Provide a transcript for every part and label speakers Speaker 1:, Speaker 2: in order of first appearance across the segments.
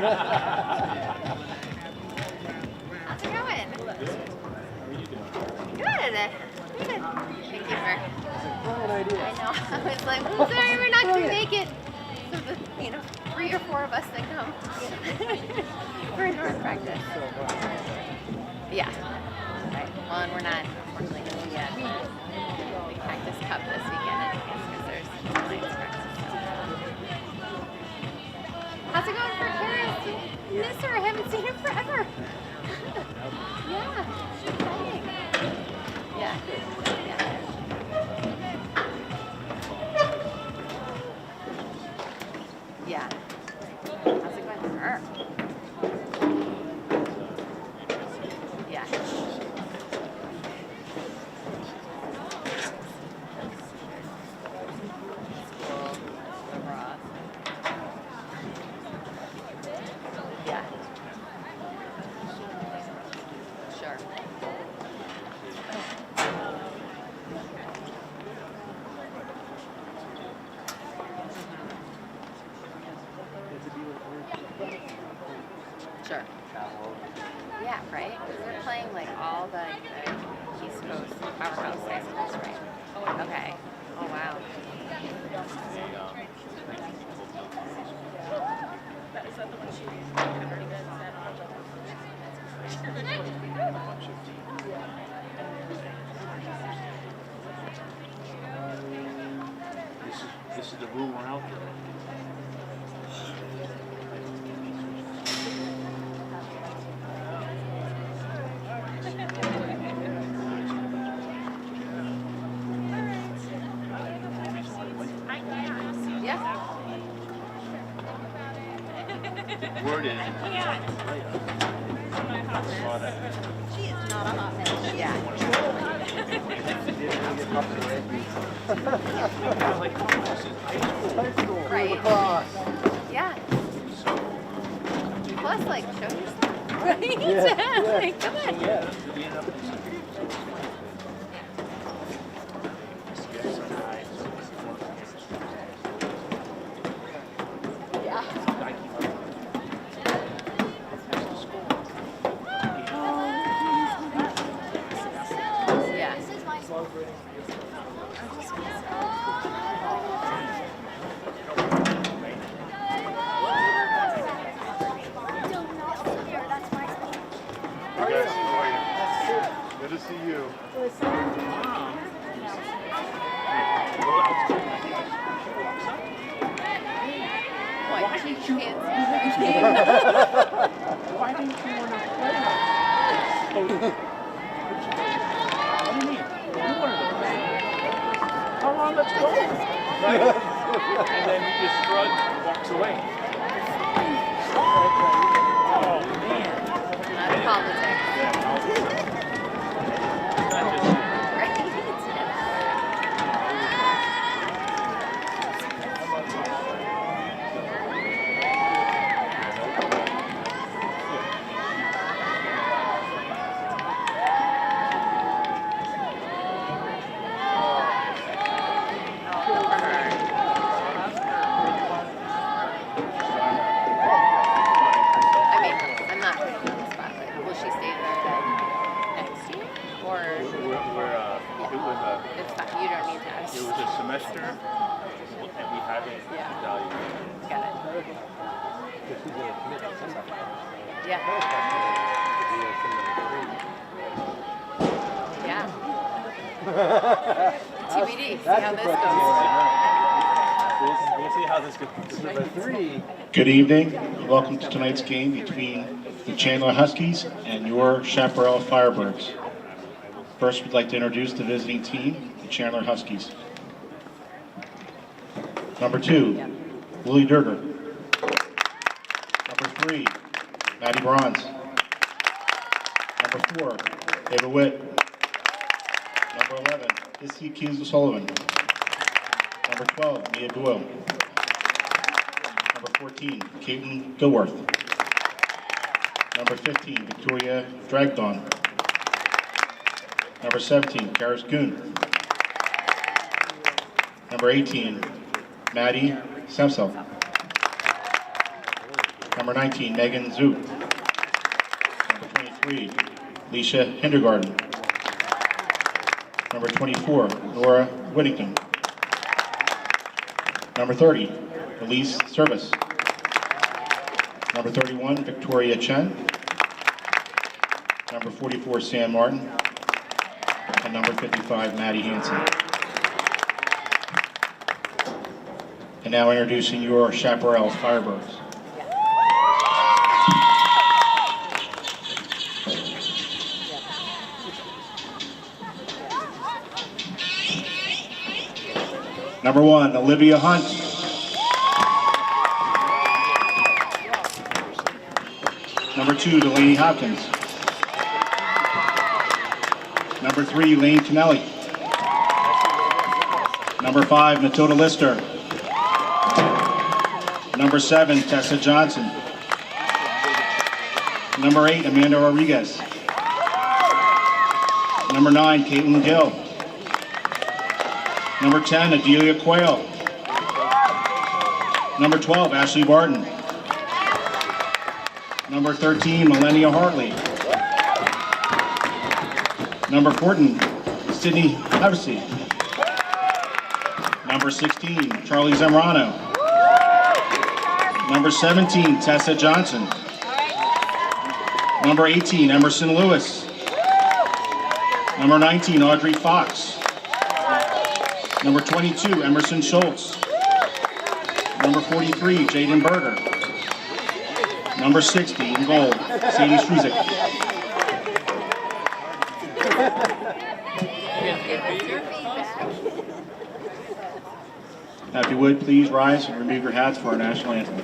Speaker 1: How's it going? Good. Good. Thank you for. I know. I was like, I'm sorry, we're not going to make it. So the 3 or 4 of us that come for indoor practice. Yeah. Right. Well, and we're not, unfortunately, going to be at the Cactus Cup this weekend anyways, because there's Alliance practice. How's it going for Karis? You miss her? I haven't seen her forever. Yeah. Exciting. Yeah. Yeah. How's it going for her? Yeah. Lacrosse. Yeah. Sure. Sure. Yeah, right? We're playing like all the East Coast powerhouse high schools, right? Okay. Oh, wow.
Speaker 2: Is that the one she already got set on?
Speaker 3: This is the room we're out there. Word is.
Speaker 1: She is not a hot mess. Yeah. Right. Yeah. Plus, like, show yourself. Right? Yeah. Like, come on.
Speaker 4: Good to see you.
Speaker 1: Why didn't you want to play?
Speaker 3: What do you mean? You wanted to play. Come on, let's go. Right? And then he just shrugs and walks away. Oh, man.
Speaker 1: Not politics.
Speaker 3: Yeah, not just you. It was a semester, and we haven't evaluated.
Speaker 1: Got it. Yeah. Yeah. TBD. See how this goes.
Speaker 3: We'll see how this goes.
Speaker 4: Number 3.
Speaker 5: Good evening. Welcome to tonight's game between the Chandler Huskies and your Chaparral Firebirds. First, we'd like to introduce the visiting team, the Chandler Huskies. Number 2, Willie Durger. Number 3, Maddie Bronze. Number 4, Ava Witt. Number 11, Issy Hughes O'Sullivan. Number 12, Mia Doyle. Number 14, Caitlin Dilworth. Number 15, Victoria Dragdon. Number 17, Karis Goon. Number 18, Maddie Semsel. Number 19, Megan Zook. Number 23, Alicia Hindergarten. Number 24, Nora Whittington. Number 30, Elise Service. Number 31, Victoria Chen. Number 44, Sam Martin. And number 55, Maddie Hansen. And now introducing your Chaparral Firebirds. Number 1, Olivia Hunt. Number 2, Delaney Hopkins. Number 3, Lane Kennelly. Number 5, Matilda Lister. Number 7, Tessa Johnson. Number 8, Amanda Rodriguez. Number 9, Caitlin Gill. Number 10, Adelia Quayle. Number 12, Ashley Barton. Number 13, Millennia Hartley. Number 14, Sydney Varsity. Number 16, Charlie Zambrano. Number 17, Tessa Johnson. Number 18, Emerson Lewis. Number 19, Audrey Fox. Number 22, Emerson Schultz. Number 43, Jaden Berger. Number 60, in gold, Sadie Struzik. Now, if you would, please rise and remove your hats for our national anthem.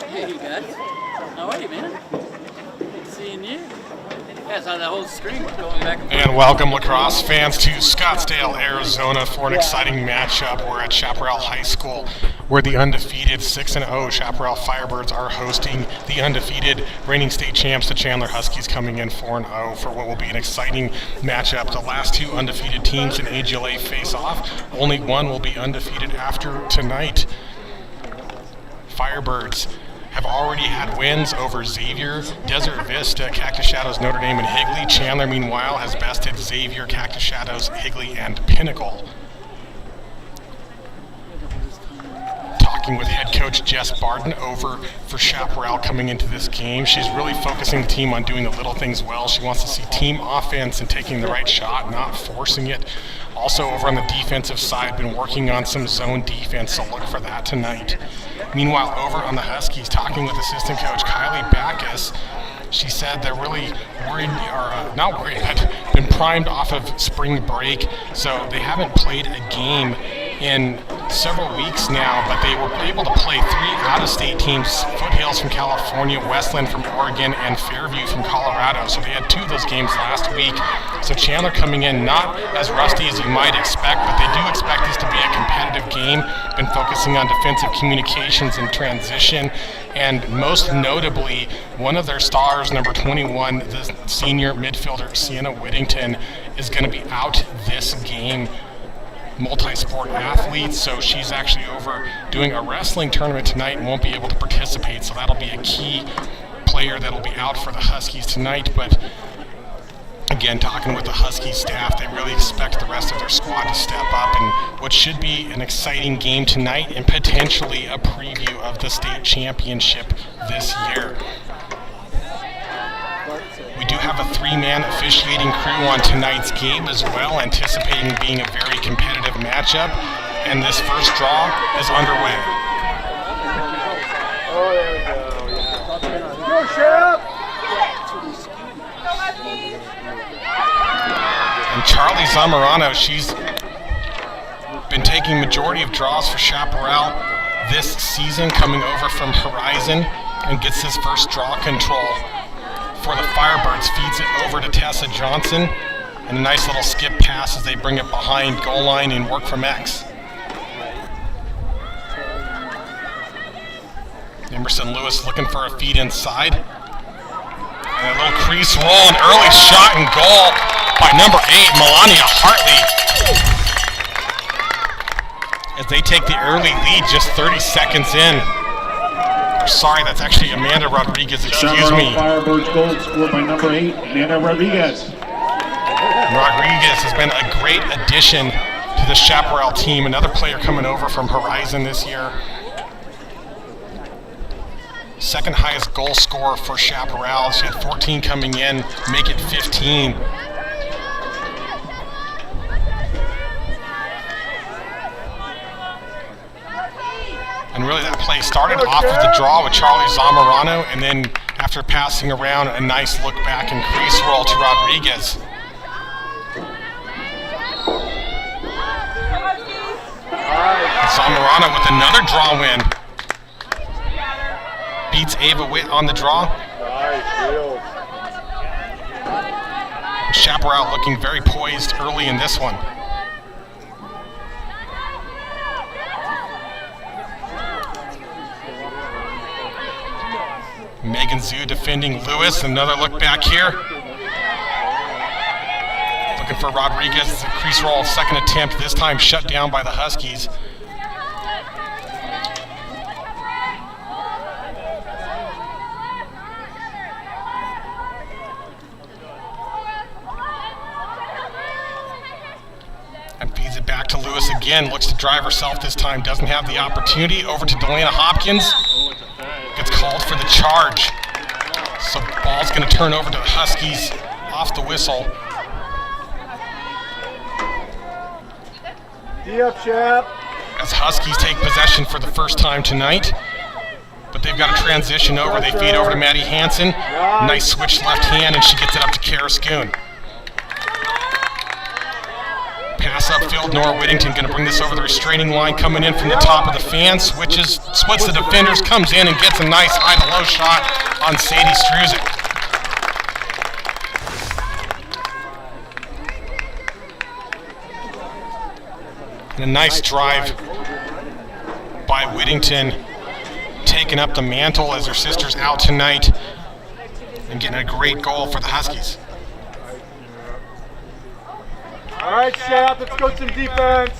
Speaker 6: Hey, you guys. How are you, man? Good seeing you. Yeah, saw that whole screen going back and forth.
Speaker 7: And welcome, Lacrosse fans, to Scottsdale, Arizona for an exciting matchup. We're at Chaparral High School, where the undefeated 6-0 Chaparral Firebirds are hosting the undefeated reigning state champs, the Chandler Huskies, coming in 4-0 for what will be an exciting matchup. The last two undefeated teams in AGLA face off. Only one will be undefeated after tonight. Firebirds have already had wins over Xavier, Desert Vista, Cactus Shadows, Notre Dame, and Higley. Chandler, meanwhile, has bested Xavier, Cactus Shadows, Higley, and Pinnacle. Talking with head coach Jess Barden over for Chaparral coming into this game. She's really focusing the team on doing the little things well. She wants to see team offense and taking the right shot, not forcing it. Also, over on the defensive side, been working on some zone defense, so look for that tonight. Meanwhile, over on the Huskies, talking with assistant coach Kylie Backus, she said they're really worried, or not worried, but been primed off of spring break, so they haven't played a game in several weeks now, but they were able to play 3 out-of-state teams, Foothills from California, Westland from Oregon, and Fairview from Colorado. So they had 2 of those games last week. So Chandler coming in not as rusty as you might expect, but they do expect this to be a competitive game. Been focusing on defensive communications and transition, and most notably, one of their stars, number 21, the senior midfielder, Sienna Whittington, is going to be out this game. multi-sport athlete, so she's actually over doing a wrestling tournament tonight and won't be able to participate, so that'll be a key player that'll be out for the Huskies tonight. But again, talking with the Huskies staff, they really expect the rest of their squad to step up in what should be an exciting game tonight and potentially a preview of the state championship this year. We do have a 3-man officiating crew on tonight's game as well, anticipating being a very competitive matchup, and this first draw is underway.
Speaker 4: Oh, there we go. Yeah. Go, Shep!
Speaker 7: And Charlie Zamorano, she's been taking majority of draws for Chaparral this season, coming over from Horizon, and gets his first draw control for the Firebirds, feeds it over to Tessa Johnson, and a nice little skip pass as they bring it behind goal line and work from X. Emerson Lewis looking for a feed inside. And a little crease roll, an early shot and goal by number 8, Melania Hartley. As they take the early lead just 30 seconds in. Sorry, that's actually Amanda Rodriguez, excuse me.
Speaker 5: Firebirds goal scored by number 8, Amanda Rodriguez.
Speaker 7: Rodriguez has been a great addition to the Chaparral team. Another player coming over from Horizon this year. Second highest goal scorer for Chaparral. She had 14 coming in, make it 15. And really that play started off with the draw with Charlie Zamorano, and then after passing around, a nice look back and crease roll to Rodriguez. Zamorano with another draw win. Beats Ava Witt on the draw. Chaparral looking very poised early in this one. Megan Zhu defending Lewis. Another look back here. Looking for Rodriguez. A crease roll, second attempt, this time shut down by the Huskies. And feeds it back to Lewis again. Looks to drive herself this time. Doesn't have the opportunity. Over to Delana Hopkins. Gets called for the charge. So ball's going to turn over to the Huskies off the whistle.
Speaker 4: D up, Shep.
Speaker 7: As Huskies take possession for the first time tonight. But they've got to transition over. They feed over to Maddie Hansen. Nice switch left hand, and she gets it up to Kara Schoon. Pass upfield, Nora Whittington going to bring this over the restraining line, coming in from the top of the fan, splits the defenders, comes in and gets a nice high-to-low shot on Sadie Struzik. And a nice drive by Whittington, taking up the mantle as her sister's out tonight and getting a great goal for the Huskies.
Speaker 4: All right, Shep, let's go some defense.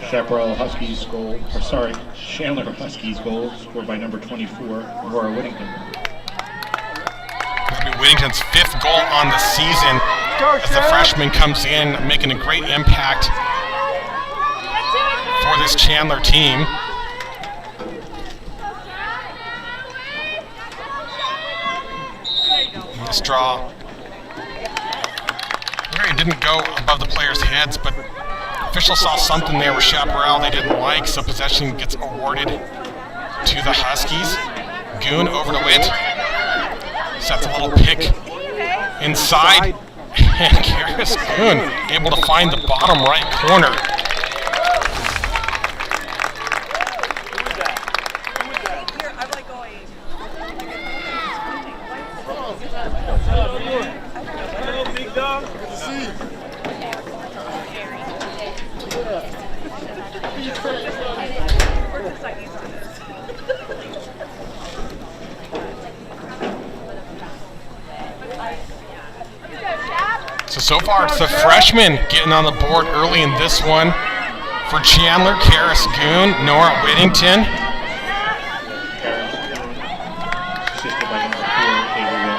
Speaker 5: Chaparral Huskies goal, or sorry, Chandler Huskies goal scored by number 24, Laura Whittington.
Speaker 7: That'll be Whittington's 5th goal on the season as the freshman comes in, making a great impact for this Chandler team. This draw, it didn't go above the players' heads, but officials saw something there with Chaparral they didn't like, so possession gets awarded to the Huskies. Goon over to Witt. Sets a little pick inside, and Karis Goon able to find the bottom right corner. So far it's the freshman getting on the board early in this one. For Chandler, Karis Goon, Nora Whittington.
Speaker 5: Assisted by number 4, AGLA.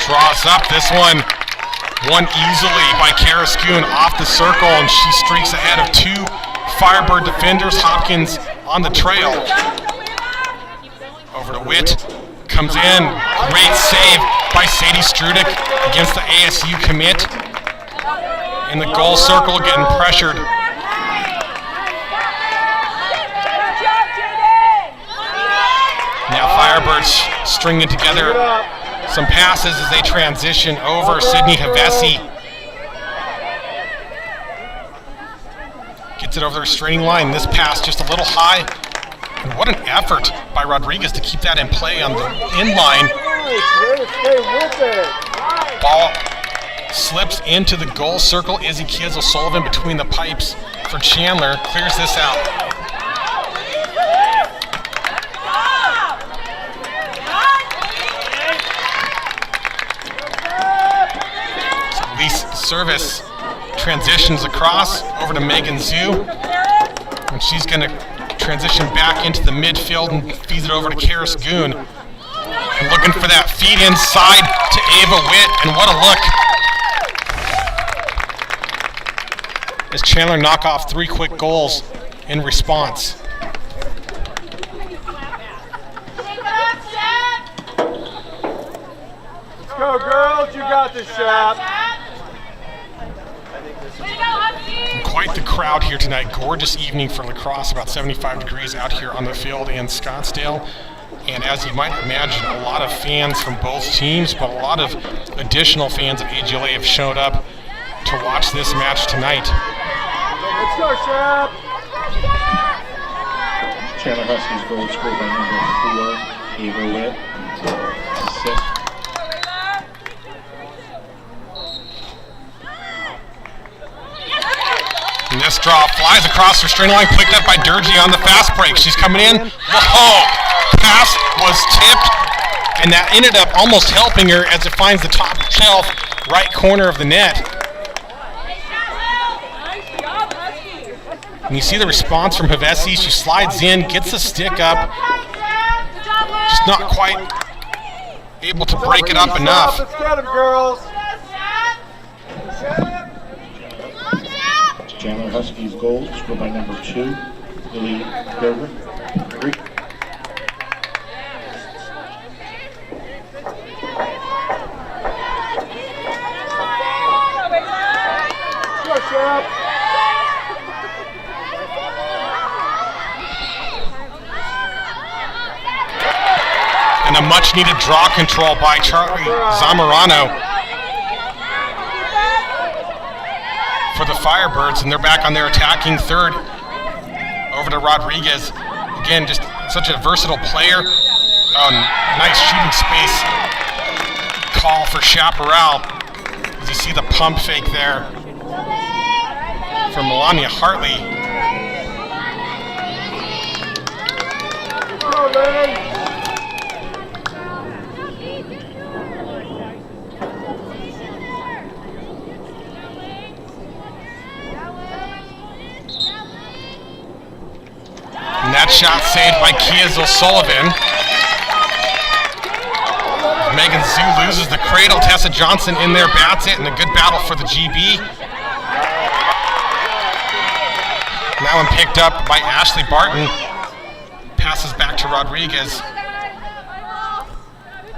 Speaker 7: Draws up this one. Won easily by Karis Goon off the circle, and she streaks ahead of 2 Firebird defenders. Hopkins on the trail. Over to Witt. Comes in. Great save by Sadie Strudick against the ASU commit. In the goal circle, getting pressured. Now Firebirds stringing together some passes as they transition over. Sydney Havesi gets it over the restraining line. This pass just a little high. And what an effort by Rodriguez to keep that in play on the inline. Ball slips into the goal circle. Izzy Kids O'Sullivan between the pipes for Chandler. Clears this out. Service transitions across over to Megan Zhu, and she's going to transition back into the midfield and feeds it over to Karis Goon. And looking for that feed inside to Ava Witt, and what a look as Chandler knock off 3 quick goals in response.
Speaker 4: Let's go, girls. You got this, Shap.
Speaker 7: Quite the crowd here tonight. Gorgeous evening for lacrosse, about 75 degrees out here on the field in Scottsdale. And as you might imagine, a lot of fans from both teams, but a lot of additional fans of AGLA have showed up to watch this match tonight.
Speaker 4: Let's go, Shap.
Speaker 5: Chandler Huskies goal scored by number 4, Ava Witt. Assist.
Speaker 7: And this draw flies across the restraining line, picked up by Durgee on the fast break. She's coming in. Whoa! Pass was tipped, and that ended up almost helping her as it finds the top shelf, right corner of the net. And you see the response from Havesi. She slides in, gets the stick up, just not quite able to break it up enough.
Speaker 4: Let's get them, girls.
Speaker 5: Chandler Huskies goal scored by number 2, Lily Berger.
Speaker 4: Go, Shap.
Speaker 7: And a much-needed draw control by Charlie Zamorano for the Firebirds, and they're back on their attacking third. Over to Rodriguez. Again, just such a versatile player. Nice shooting space call for Chaparral. As you see the pump fake there from Melania Hartley.
Speaker 4: Let's go, Lynn.
Speaker 7: And that shot saved by Kia O'Sullivan. Megan Zhu loses the cradle. Tessa Johnson in there bats it, and a good battle for the GB. That one picked up by Ashley Barton. Passes back to Rodriguez.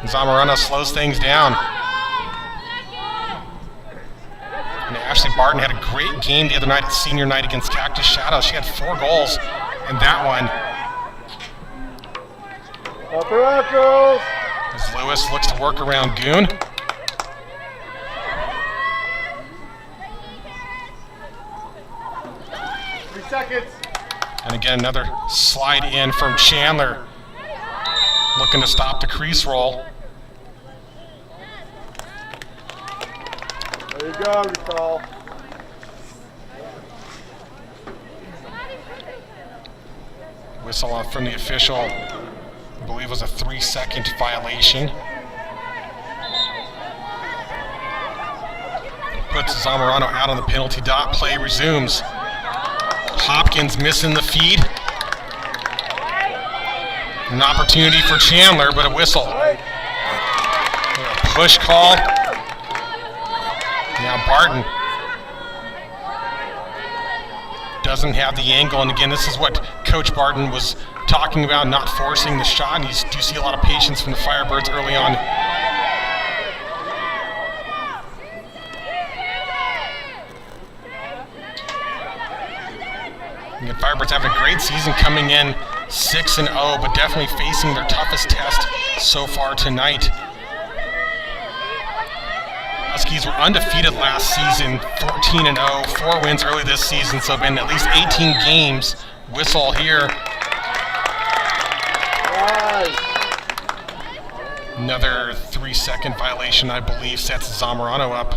Speaker 7: And Zamorano slows things down. And Ashley Barton had a great game the other night at senior night against Cactus Shadows. She had 4 goals in that one.
Speaker 4: Up her out, girls.
Speaker 7: As Lewis looks to work around Goon.
Speaker 4: Seconds.
Speaker 7: And again, another slide in from Chandler. Looking to stop the crease roll.
Speaker 4: There you go, Nicole.
Speaker 7: Whistle off from the official. believe was a 3-second violation. Puts Zamorano out on the penalty dot. Play resumes. Hopkins missing the feed. An opportunity for Chandler, but a whistle. A push call. Now Barton doesn't have the angle, and again, this is what Coach Barton was talking about, not forcing the shot, and you do see a lot of patience from the Firebirds early on. And the Firebirds having a great season, coming in 6-0, but definitely facing their toughest test so far tonight. Huskies were undefeated last season, 14-0, 4 wins early this season, so been at least 18 games. Whistle here. Another 3-second violation, I believe, sets Zamorano up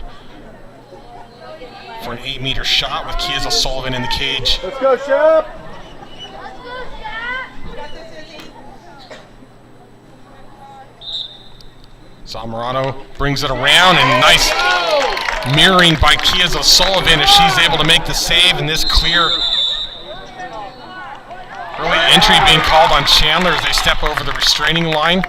Speaker 7: for an 8-meter shot with Kiz O'Sullivan in the cage.
Speaker 4: Let's go, Shep!
Speaker 7: Zamorano brings it around, and nice mirroring by Kiz O'Sullivan as she's able to make the save, and this clear early entry being called on Chandler as they step over the restraining line.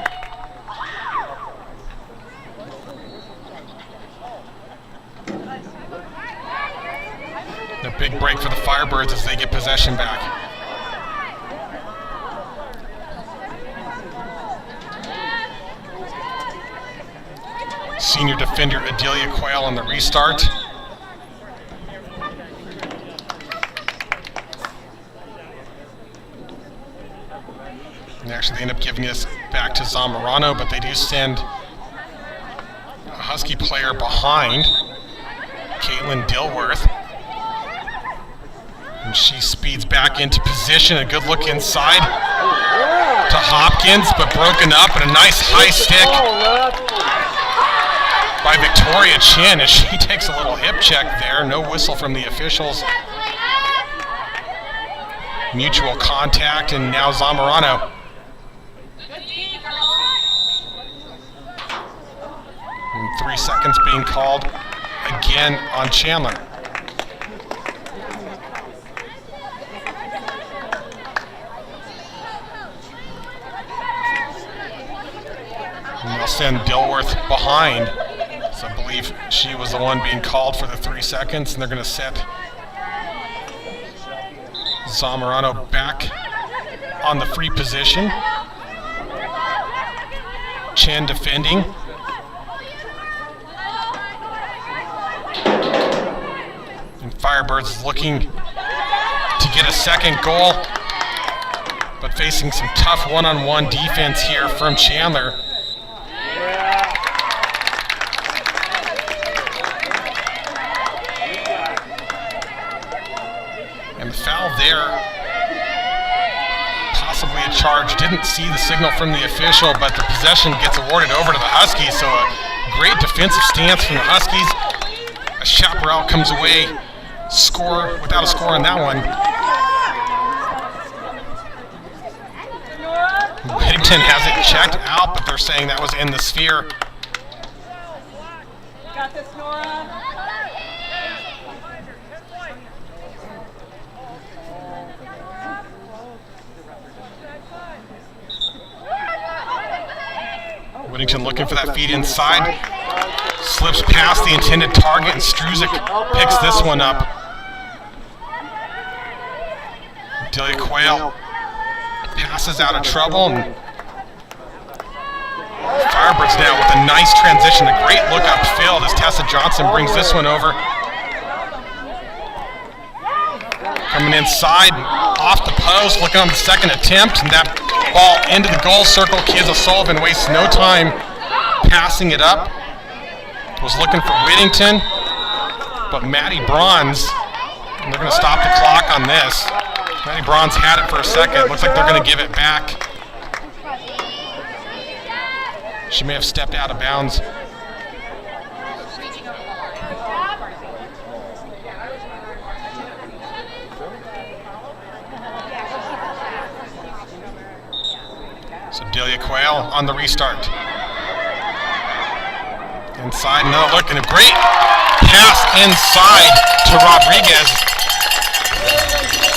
Speaker 7: A big break for the Firebirds as they get possession back. Senior defender Adelia Quayle on the restart. And actually they end up giving this back to Zamorano, but they do send a Husky player behind, Caitlin Dilworth. And she speeds back into position. A good look inside to Hopkins, but broken up, and a nice high stick by Victoria Chin as she takes a little hip check there. No whistle from the officials. Mutual contact, and now Zamorano. And 3 seconds being called again on Chandler. And they'll send Dilworth behind. So I believe she was the one being called for the 3 seconds, and they're going to set Zamorano back on the free position. Chen defending. And Firebirds looking to get a second goal, but facing some tough one-on-one defense here from Chandler. And the foul there, possibly a charge. Didn't see the signal from the official, but the possession gets awarded over to the Huskies, so a great defensive stance from the Huskies. As Chaparral comes away without a score on that one. Whittington has it checked out, but they're saying that was in the sphere.
Speaker 2: Got this, Nora.
Speaker 7: Whittington looking for that feed inside. Slips past the intended target, and Struzik picks this one up. Delia Quayle passes out of trouble, and Firebirds now with a nice transition, a great look upfield as Tessa Johnson brings this one over. Coming inside, off the post, looking on the second attempt, and that ball into the goal circle. Kiz O'Sullivan wastes no time passing it up. Was looking for Whittington, but Maddie Bronze, and they're going to stop the clock on this. Maddie Bronze had it for a second. Looks like they're going to give it back. She may have stepped out of bounds. So So Delia Quayle on the restart. Inside, another look, and a great pass inside to Rodriguez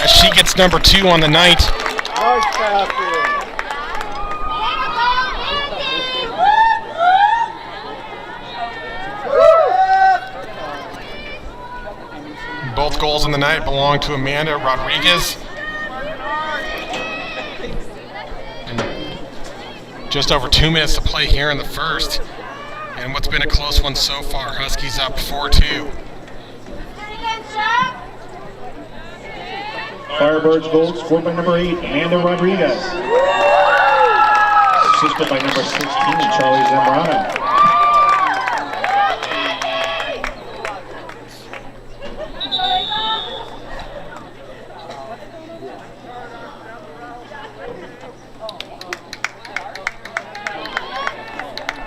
Speaker 7: as she gets number 2 on the night.
Speaker 4: Nice passing.
Speaker 7: Both goals in the night belong to Amanda Rodriguez. And just over 2 minutes to play here in the first. And what's been a close one so far. Huskies up 4-2.
Speaker 5: Firebirds goal scored by number 8, Amanda Rodriguez. Assisted by number 16, Charlie Zambrano.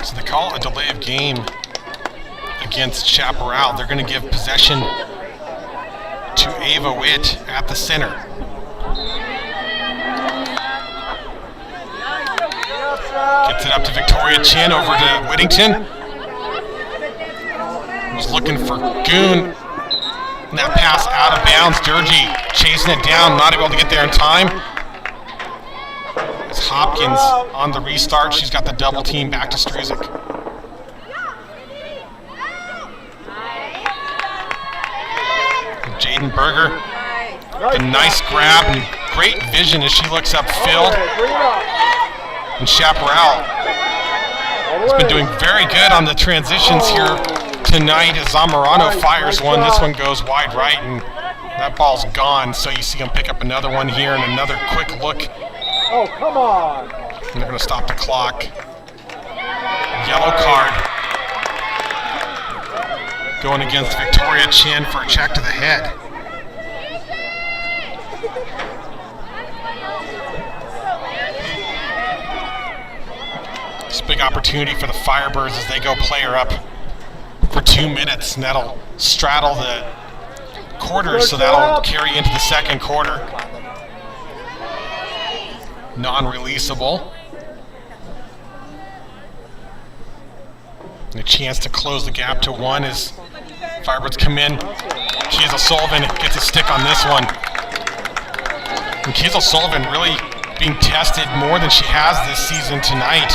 Speaker 7: So they call a delay of game against Chaparral. They're going to give possession to Ava Witt at the center. Gets it up to Victoria Chin over to Whittington. Was looking for Goon. And that pass out of bounds. Durgee chasing it down, not able to get there in time. It's Hopkins on the restart. She's got the double team back to Struzik. Jaden Berger, a nice grab and great vision as she looks upfield. And Chaparral has been doing very good on the transitions here tonight as Zamorano fires one. This one goes wide right and that ball's gone. So you see him pick up another one here and another quick look.
Speaker 4: Oh, come on.
Speaker 7: And they're going to stop the clock. Yellow card. Going against Victoria Chin for a check to the head. It's a big opportunity for the Firebirds as they go player up for 2 minutes, and that'll straddle the quarters, so that'll carry into the second quarter. Non-releasable. And a chance to close the gap to 1 as Firebirds come in. Kiesel Sullivan gets a stick on this one. And Kiesel Sullivan really being tested more than she has this season tonight.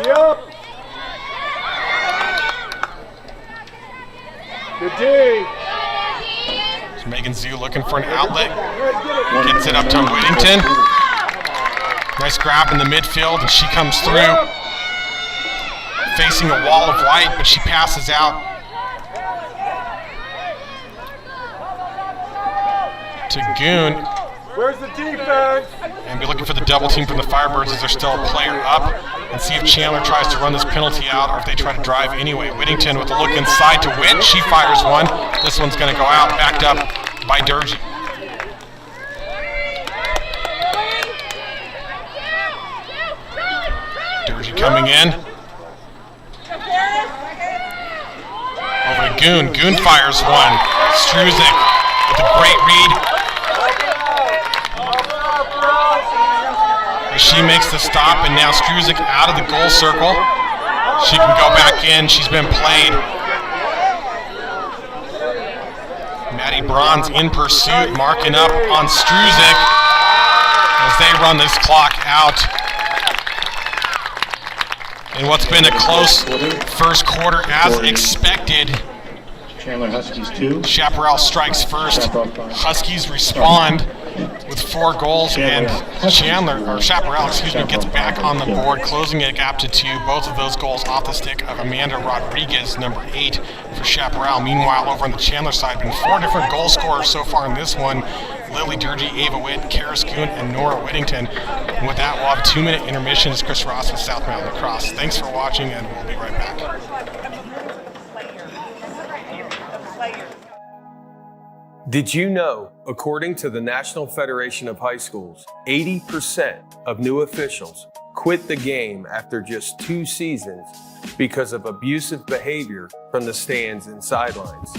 Speaker 4: Yep. Good D.
Speaker 7: So Megan Zhu looking for an outlet. Gets it up to Whittington. Nice grab in the midfield, and she comes through. Facing a wall of light, but she passes out to Goon.
Speaker 4: Where's the defense?
Speaker 7: And be looking for the double team from the Firebirds as they're still a player up, and see if Chandler tries to run this penalty out or if they try to drive anyway. Whittington with a look inside to Witt. She fires one. This one's going to go out, backed up by Durgee. Durgee coming in. Over to Goon. Goon fires one. Struzik with a great read. She makes the stop, and now Struzik out of the goal circle. She can go back in. She's been played. Maddie Bronze in pursuit, marking up on Struzik as they run this clock out. In what's been a close first quarter as expected.
Speaker 5: Chandler Huskies 2.
Speaker 7: Chaparral strikes first. Huskies respond with 4 goals, and Chaparral, gets back on the board, closing a gap to 2. Both of those goals off the stick of Amanda Rodriguez, number 8 for Chaparral. Meanwhile, over on the Chandler side, been 4 different goal scorers so far in this one. Lily Durgee, Ava Witt, Karis Kuhn, and Nora Whittington. And with that, we'll have a 2-minute intermission. It's Chris Ross with South Mountain Lacrosse. Thanks for watching, and we'll be right back.
Speaker 8: Did you know, according to the National Federation of High Schools, 80% of new officials quit the game after just 2 seasons because of abusive behavior from the stands and sidelines?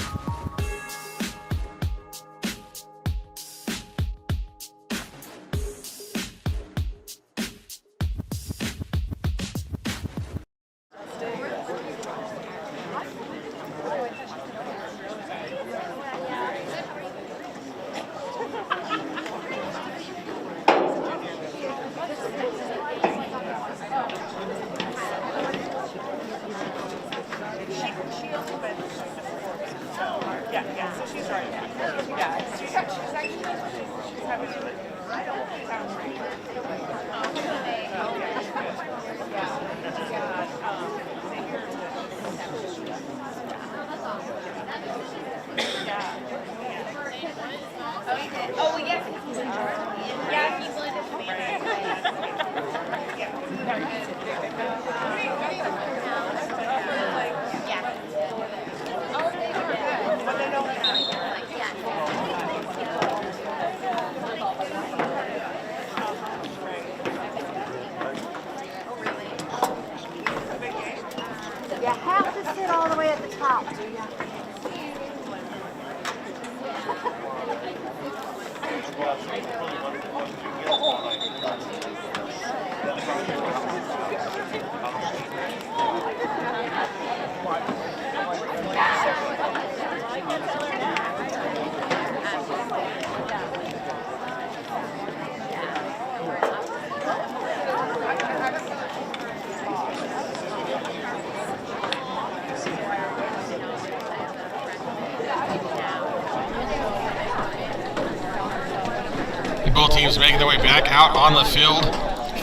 Speaker 7: Both teams making their way back out on the field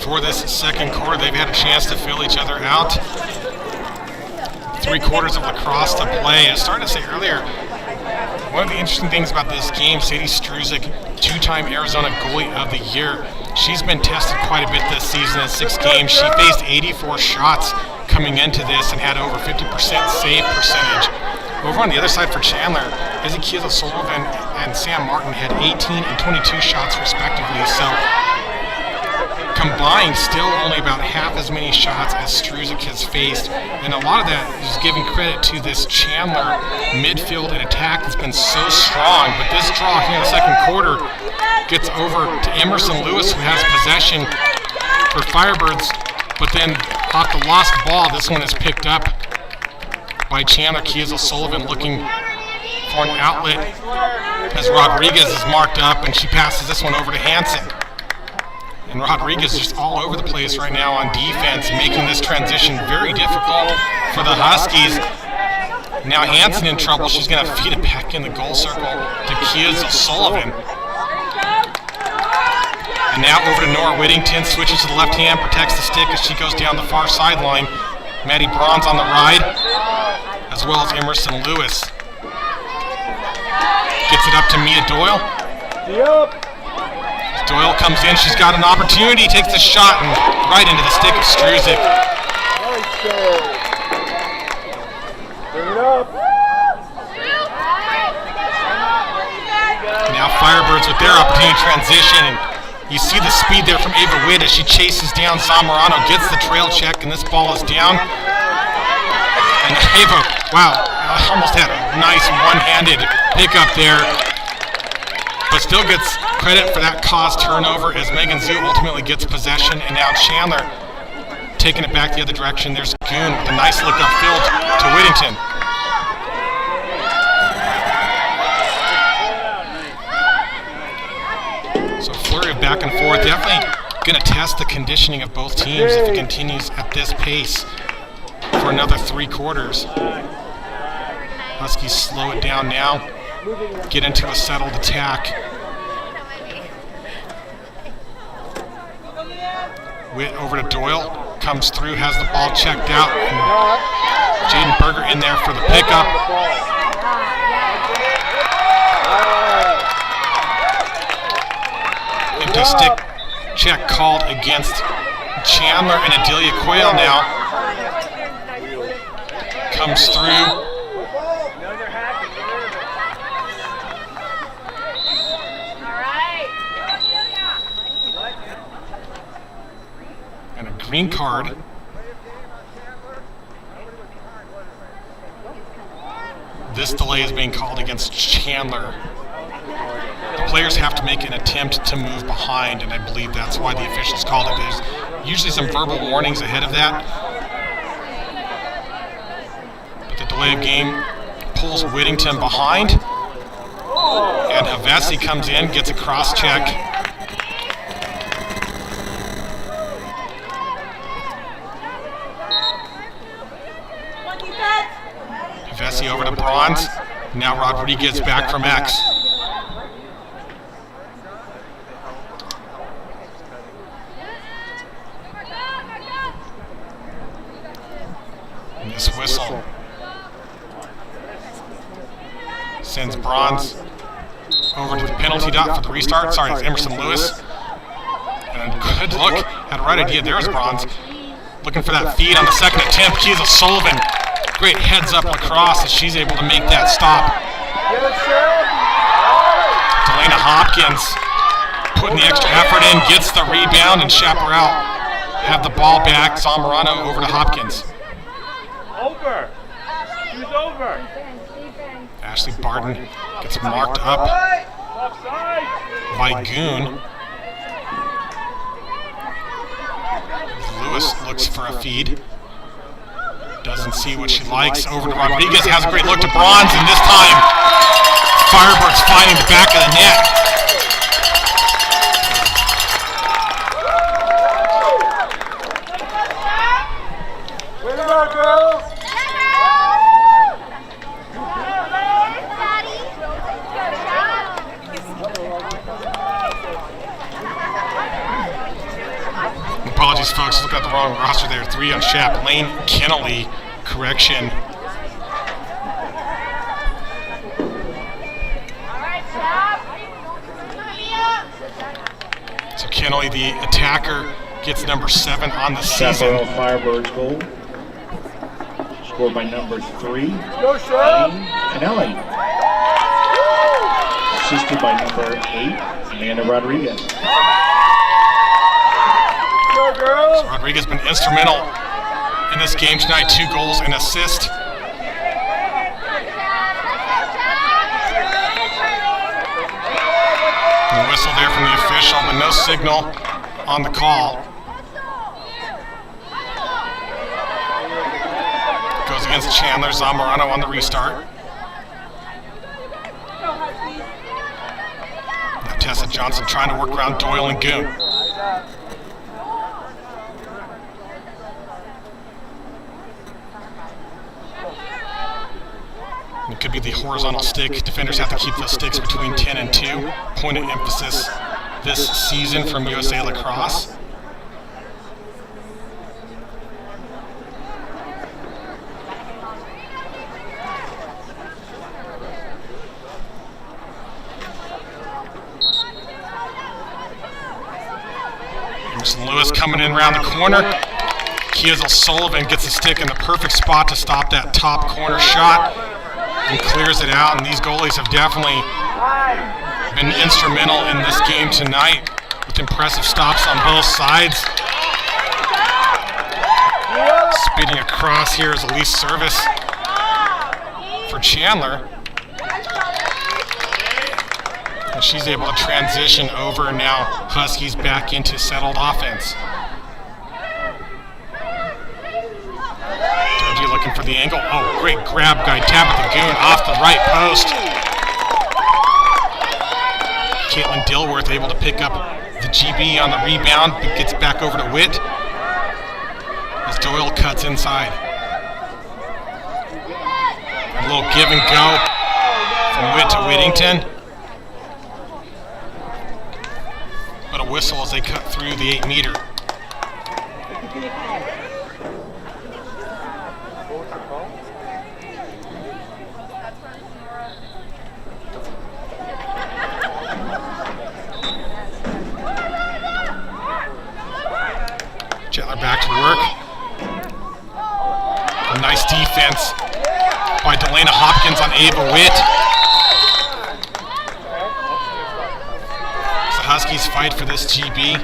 Speaker 7: for this second quarter. They've had a chance to fill each other out. 3 quarters of lacrosse to play. I started to say earlier, one of the interesting things about this game, Sadie Struzik, 2-time Arizona Goalie of the Year. She's been tested quite a bit this season in 6 games. She faced 84 shots coming into this and had over 50% save percentage. Over on the other side for Chandler, Ezekiel Sullivan and Sam Martin had 18 and 22 shots respectively. So combined, still only about half as many shots as Struzik has faced. And a lot of that is giving credit to this Chandler midfield and attack that's been so strong. But this draw here in the second quarter gets over to Emerson Lewis, who has possession for Firebirds. But then off the lost ball, this one is picked up by Chandler. Kiesel Sullivan looking for an outlet as Rodriguez is marked up, and she passes this one over to Hansen. And Rodriguez is just all over the place right now on defense, making this transition very difficult for the Huskies. Now Hansen in trouble. She's going to feed it back in the goal circle to Kiesel Sullivan. And now over to Nora Whittington, switches to the left hand, protects the stick as she goes down the far sideline. Maddie Braun's on the ride, as well as Emerson Lewis. Gets it up to Mia Doyle. Doyle comes in, she's got an opportunity, takes the shot and right into the stick of Struzik. Now Firebirds with their opportunity transition. And you see the speed there from Ava Witt as she chases down Zamorano, gets the trail check, and this ball is down. And Ava, wow, almost had a nice one-handed pickup there, but still gets credit for that caused turnover as Megan Zhu ultimately gets possession, and now Chandler taking it back the other direction. There's Goon with a nice look upfield to Whittington. So flurry of back and forth, definitely going to test the conditioning of both teams if it continues at this pace for another 3 quarters. Huskies slow it down now, get into a settled attack. Witt over to Doyle, comes through, has the ball checked out, and Jaden Berger in there for the pickup. Empty stick check called against Chandler, and Adelia Quayle now comes through. And a green card. This delay is being called against Chandler. The players have to make an attempt to move behind, and I believe that's why the officials called it. There's usually some verbal warnings ahead of that. But the delay of game pulls Whittington behind, and Havesi comes in, gets a cross check. Havesi over to Bronze. Now Rodriguez back from X. And this whistle sends Bronze over to the penalty dot for the restart. Sorry, it's Emerson Lewis. And a good look, had a right idea. There's Bronze. Looking for that feed on the second attempt. Kiesel Sullivan. Great heads up lacrosse as she's able to make that stop. Delana Hopkins putting the extra effort in, gets the rebound, and Chaparral have the ball back. Zamorano over to Hopkins.
Speaker 4: Over.
Speaker 3: is over.
Speaker 7: Ashley Barton gets marked up
Speaker 3: Offside.
Speaker 7: by Goon. Lewis looks for a feed. Doesn't see what she likes. Over to Rodriguez. Has a great look to Bronze, and this time Firebirds finding the back of the net.
Speaker 4: Way to go, girls!
Speaker 7: Apologies, folks. Look at the wrong roster there. 3 on Shap. Lane Kennelly. Correction. So Kennelly, the attacker, gets number 7 on the season.
Speaker 5: Chaparral Firebirds goal. Scored by number 3,
Speaker 4: Go, Shep!
Speaker 5: Canelli. Assisted by number 8, Amanda Rodriguez.
Speaker 4: Go, girls!
Speaker 7: Rodriguez been instrumental in this game tonight. 2 goals and assist. The whistle there from the official, but no signal on the call. Goes against Chandler. Zamorano on the restart. Now Tessa Johnson trying to work around Doyle and Goon. It could be the horizontal stick. Defenders have to keep those sticks between 10 and 2. Point of emphasis this season from USA Lacrosse. Emerson Lewis coming in around the corner. Kiesel Sullivan gets the stick in the perfect spot to stop that top corner shot and clears it out. And these goalies have definitely been instrumental in this game tonight with impressive stops on both sides. Speeding across here is Elise Service for Chandler. And she's able to transition over, and now Huskies back into settled offense. Doji looking for the angle. Oh, great grab by Tabitha Goon off the right post. Caitlin Dilworth able to pick up the GB on the rebound, but gets back over to Witt as Doyle cuts inside. A little give and go from Witt to Whittington. But a whistle as they cut through the 8-meter. Chandler back to work. A nice defense by Delana Hopkins on Ava Witt. The Huskies fight for this GB.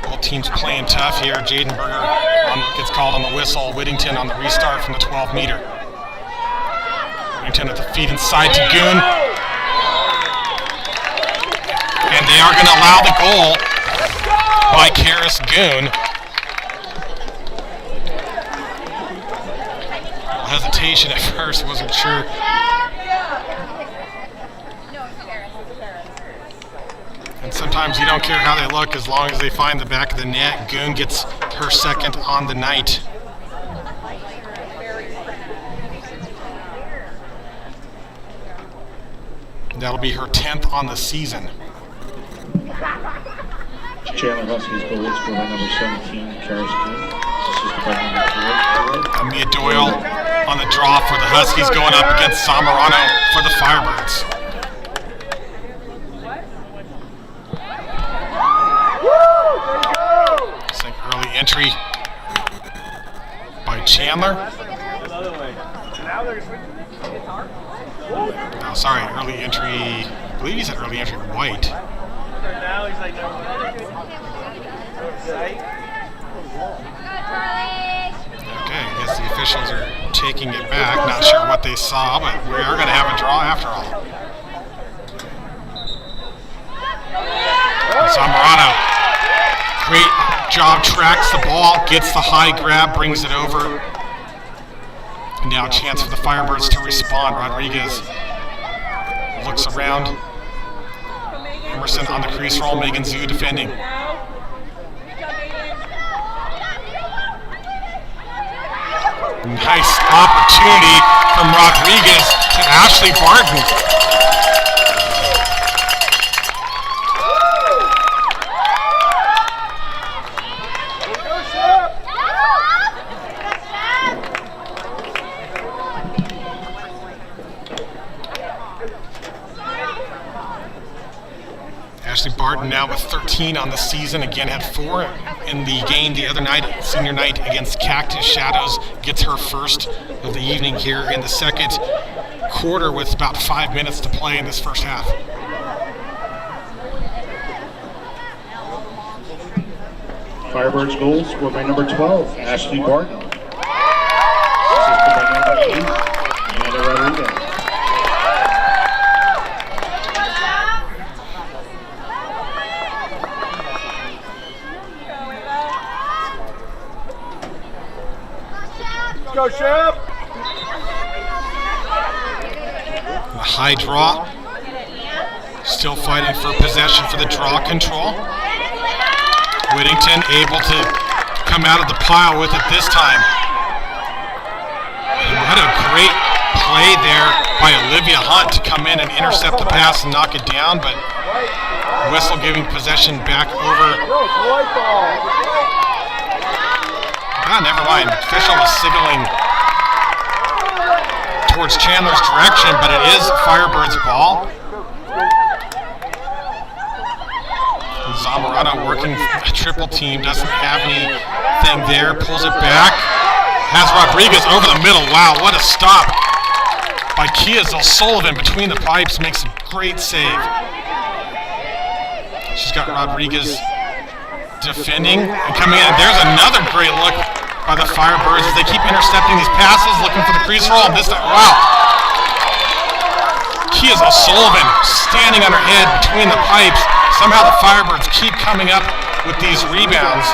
Speaker 7: Both teams playing tough here. Jaden Berger gets called on the whistle. Whittington on the restart from the 12-meter. Whittington at the feet inside to Goon. And they are going to allow the goal by Karis Goon. Hesitation at first, wasn't sure. And sometimes you don't care how they look as long as they find the back of the net. Goon gets her second on the night. That'll be her 10th on the season.
Speaker 5: Chandler Huskies goal is scored by number 17, Karis Goon. Assisted by number 4.
Speaker 7: Mia Doyle on the draw for the Huskies, going up against Zamorano for the Firebirds. Early entry by Chandler. Oh, sorry, early entry. I believe he said early entry White.
Speaker 3: Now he's like,
Speaker 7: Okay, I guess the officials are taking it back. Not sure what they saw, but we are going to have a draw after all. Zamorano, great job, tracks the ball, gets the high grab, brings it over. And now a chance for the Firebirds to respond. Rodriguez looks around. Emerson on the crease roll, Megan Zhu defending. Nice opportunity from Rodriguez to Ashley Barton. Ashley Barton now with 13 on the season. Again, had 4 in the game the other night, senior night against Cactus Shadows. Gets her first of the evening here in the second quarter with about 5 minutes to play in this first half.
Speaker 5: Firebirds goal scored by number 12, Ashley Barton. Assisted by number 8, Amanda Rodriguez.
Speaker 4: Go, Shep!
Speaker 7: The high draw. Still fighting for possession for the draw control. Whittington able to come out of the pile with it this time. And what a great play there by Olivia Hunt to come in and intercept the pass and knock it down, but whistle giving possession back over. Ah, never mind. Official was signaling towards Chandler's direction, but it is Firebirds' ball. Zamorano working a triple team, doesn't have anything there, pulls it back. Has Rodriguez over the middle. Wow, what a stop by Kia O'Sullivan between the pipes, makes a great save. She's got Rodriguez defending and coming in. There's another great look by the Firebirds as they keep intercepting these passes, looking for the crease roll. This time, wow. Kia O'Sullivan standing on her head between the pipes. Somehow the Firebirds keep coming up with these rebounds.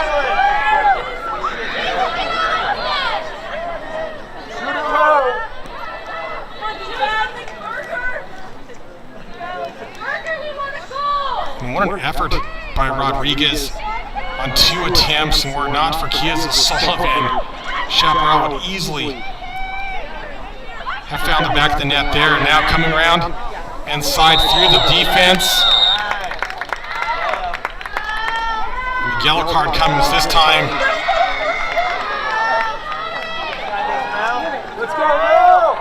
Speaker 7: And what an effort by Rodriguez on 2 attempts, and were not for Kia O'Sullivan, Chaparral would easily have found the back of the net there. And now coming around inside through the defense. Yellow card comes this time.
Speaker 4: Let's go, Will!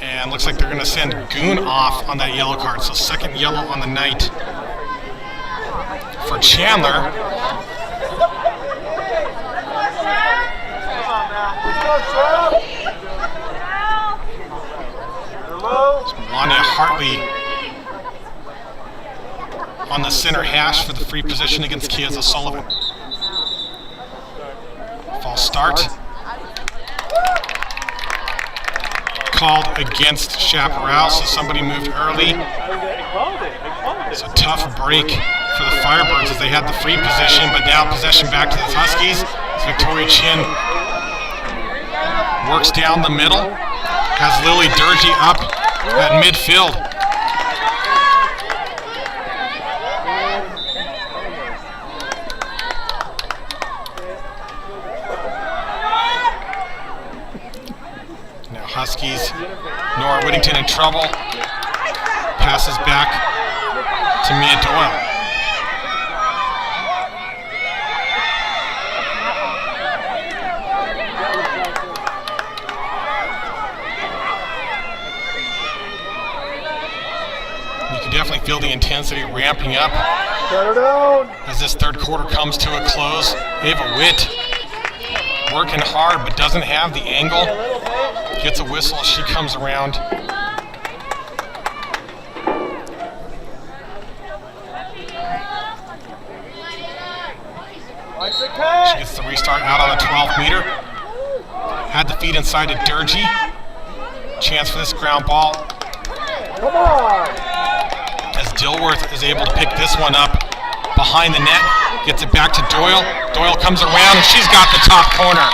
Speaker 7: And looks like they're going to send Goon off on that yellow card. So second yellow on the night for Chandler. It's Melania Hartley on the center hash for the free position against Kia O'Sullivan. False start. Called against Chaparral, so somebody moved early. It's a tough break for the Firebirds as they had the free position, but now possession back to the Huskies. As Victoria Chin works down the middle, has Lily Durgee up at midfield. Huskies, Nora Whittington in trouble, passes back to Mia Doyle. You can definitely feel the intensity ramping up as this third quarter comes to a close. Ava Witt working hard but doesn't have the angle. Gets a whistle as she comes around. She gets the restart out on the 12th meter. Had the feed inside to Durgee. Chance for this ground ball.
Speaker 4: Come on!
Speaker 7: As Dilworth is able to pick this one up behind the net. Gets it back to Doyle. Doyle comes around and she's got the top corner.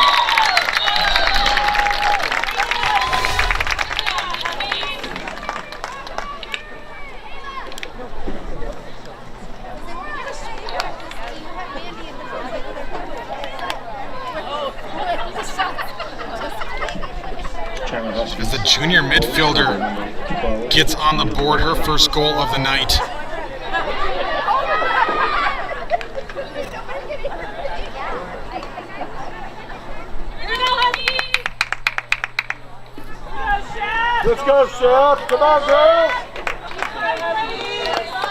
Speaker 7: As the junior midfielder gets on the board, her first goal of the night.
Speaker 4: Let's go, Chef. Come on, girls.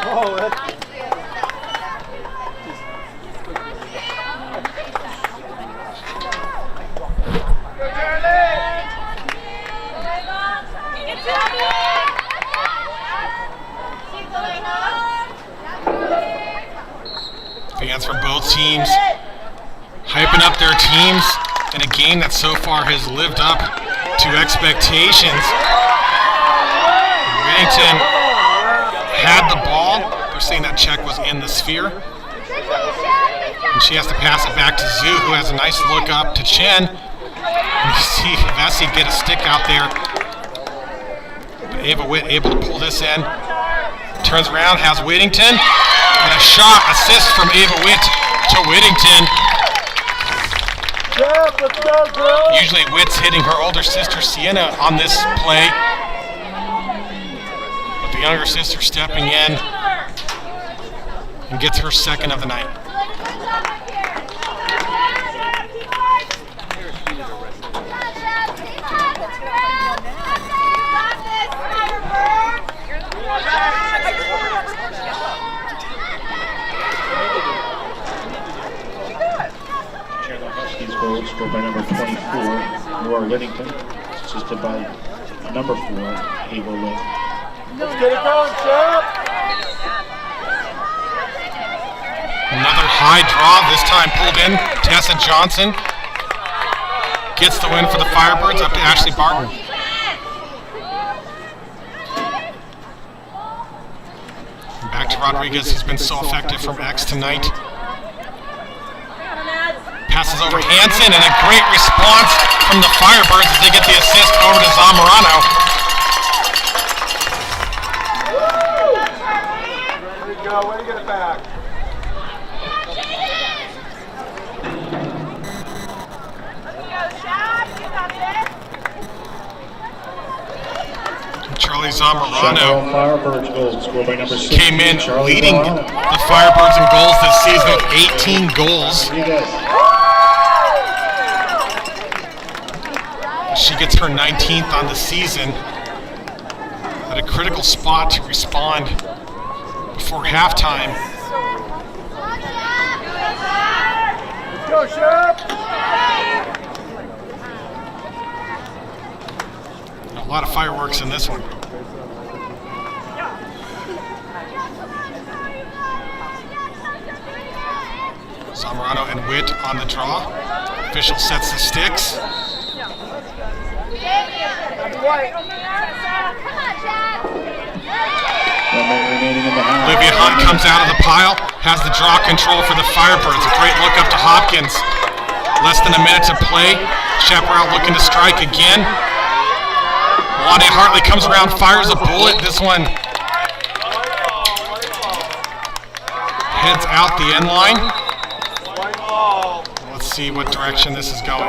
Speaker 4: Oh, that's...
Speaker 7: Fans from both teams hyping up their teams in a game that so far has lived up to expectations. Whittington had the ball. They're saying that check was in the sphere. And she has to pass it back to Zhu, who has a nice look up to Chen. And you see Vesey get a stick out there. But Ava Witt able to pull this in. Turns around, has Whittington. And a shot, assist from Ava Witt to Whittington.
Speaker 4: Chef, let's go, girls.
Speaker 7: Usually Witt's hitting her older sister Sienna on this play. But the younger sister stepping in and gets her second of the night.
Speaker 5: Huskies goal scored by number 24, Nora Whittington, assisted by number 4, Ava Witt.
Speaker 4: Let's get it going, Chef.
Speaker 7: Another high draw, this time pulled in. Tessa Johnson gets the win for the Firebirds, up to Ashley Barton. And back to Rodriguez, who's been so effective from X tonight. Passes over Hansen, and a great response from the Firebirds as they get the assist over to Zamorano.
Speaker 4: There you go. Way to get it back.
Speaker 7: Charlie Zamorano
Speaker 5: Firebirds goal scored by number 6.
Speaker 7: came in leading the Firebirds in goals this season with 18 goals. She gets her 19th on the season at a critical spot to respond before halftime.
Speaker 4: Let's go, Chef.
Speaker 7: A lot of fireworks in this one. Zamorano and Witt on the draw. Official sets the sticks. Olivia Hunt comes out of the pile, has the draw control for the Firebirds. A great look up to Hopkins. Less than a minute to play. Chaparral looking to strike again. Lonnie Hartley comes around, fires a bullet. This one heads out the end line. Let's see what direction this is going.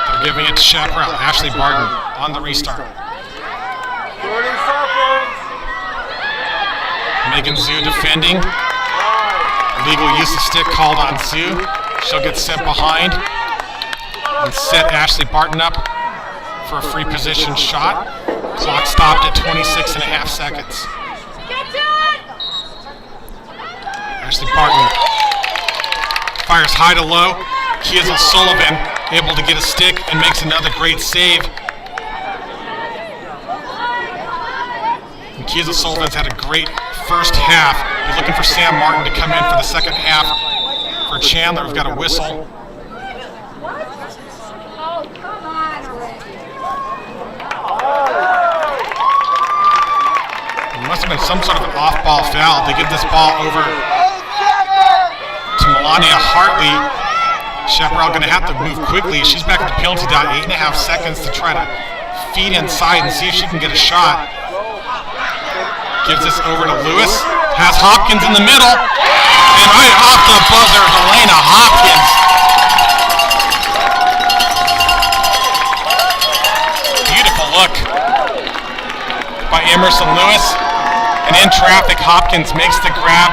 Speaker 7: They're giving it to Chaparral. Ashley Barton on the restart.
Speaker 4: 30 seconds.
Speaker 7: Megan Zhu defending. Illegal use of stick called on Zhu. She'll get sent behind and set Ashley Barton up for a free position shot. Clock stopped at 26.5 seconds. Ashley Barton fires high to low. Kiesel Sullivan able to get a stick and makes another great save. And Kiesel Sullivan's had a great first half. You're looking for Sam Martin to come in for the second half Chandler. We've got a whistle.
Speaker 9: Oh, come on already.
Speaker 7: It must have been some sort of an off-ball foul to give this ball over to Melania Hartley. Chaparral going to have to move quickly. She's back at the penalty dot, 8.5 seconds to try to feed inside and see if she can get a shot. Gives this over to Lewis. Has Hopkins in the middle. And right off the buzzer, Elena Hopkins. Beautiful look by Emerson Lewis. And in traffic, Hopkins makes the grab.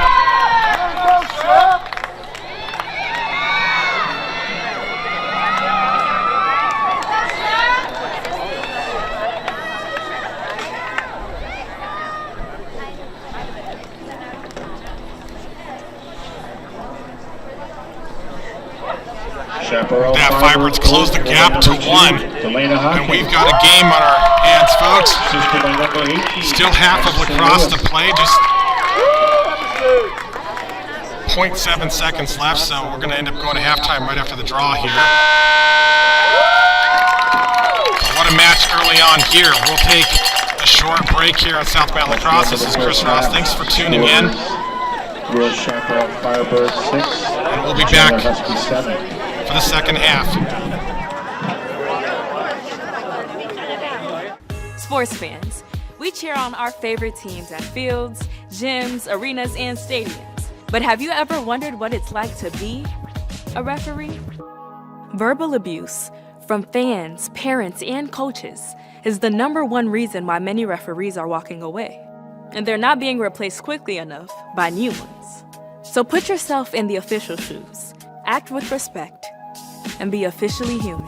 Speaker 5: Chaparral
Speaker 7: That Firebirds close the gap to 1. And we've got a game on our hands, folks. Still half of Lacrosse to play, just 0.7 seconds left, so we're going to end up going to halftime right after the draw here. But what a match early on here. We'll take a short break here on Southbound Lacrosse. This is Chris Ross. Thanks for tuning in.
Speaker 5: Chaparral Firebirds 6.
Speaker 7: And we'll be back
Speaker 5: Huskies 7.
Speaker 7: for the second half.
Speaker 10: Sports fans, we cheer on our favorite teams at fields, gyms, arenas, and stadiums. But have you ever wondered what it's like to be a referee? Verbal abuse from fans, parents, and coaches is the #1 reason why many referees are walking away. And they're not being replaced quickly enough by new ones. So put yourself in the official shoes, act with respect, and be officially human.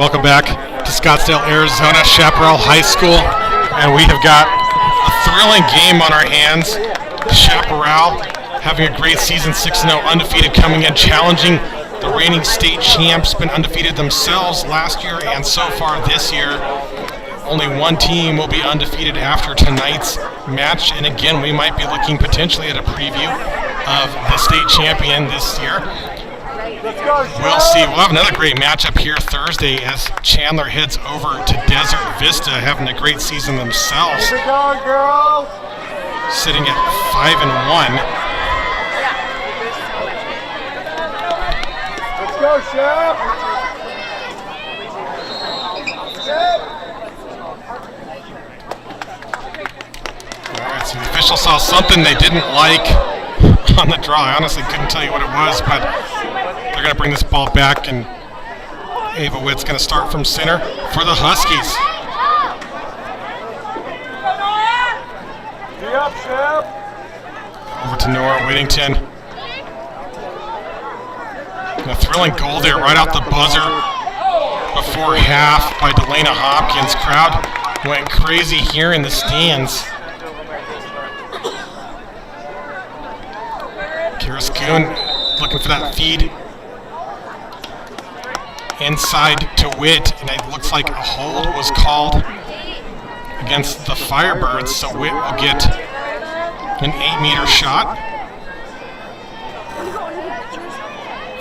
Speaker 7: Welcome back to Scottsdale, Arizona, Chaparral High School. And we have got a thrilling game on our hands. Chaparral having a great season, 6-0, undefeated, coming in, challenging the reigning state champs, been undefeated themselves last year and so far this year. Only one team will be undefeated after tonight's match. And again, we might be looking potentially at a preview of the state champion this year. We'll see. We'll have another great matchup here Thursday as Chandler heads over to Desert Vista, having a great season themselves.
Speaker 4: Keep it going, girls.
Speaker 7: Sitting at 5-1.
Speaker 4: Let's go, Chef.
Speaker 7: All right, so the official saw something they didn't like on the draw. I honestly couldn't tell you what it was, but they're going to bring this ball back, and Ava Witt's going to start from center for the Huskies.
Speaker 4: Be up, Chef.
Speaker 7: Over to Nora Whittington. And a thrilling goal there right out the buzzer before half by Delana Hopkins. Crowd went crazy here in the stands. Kira Schoon looking for that feed inside to Witt, and it looks like a hold was called against the Firebirds, so Witt will get an 8-meter shot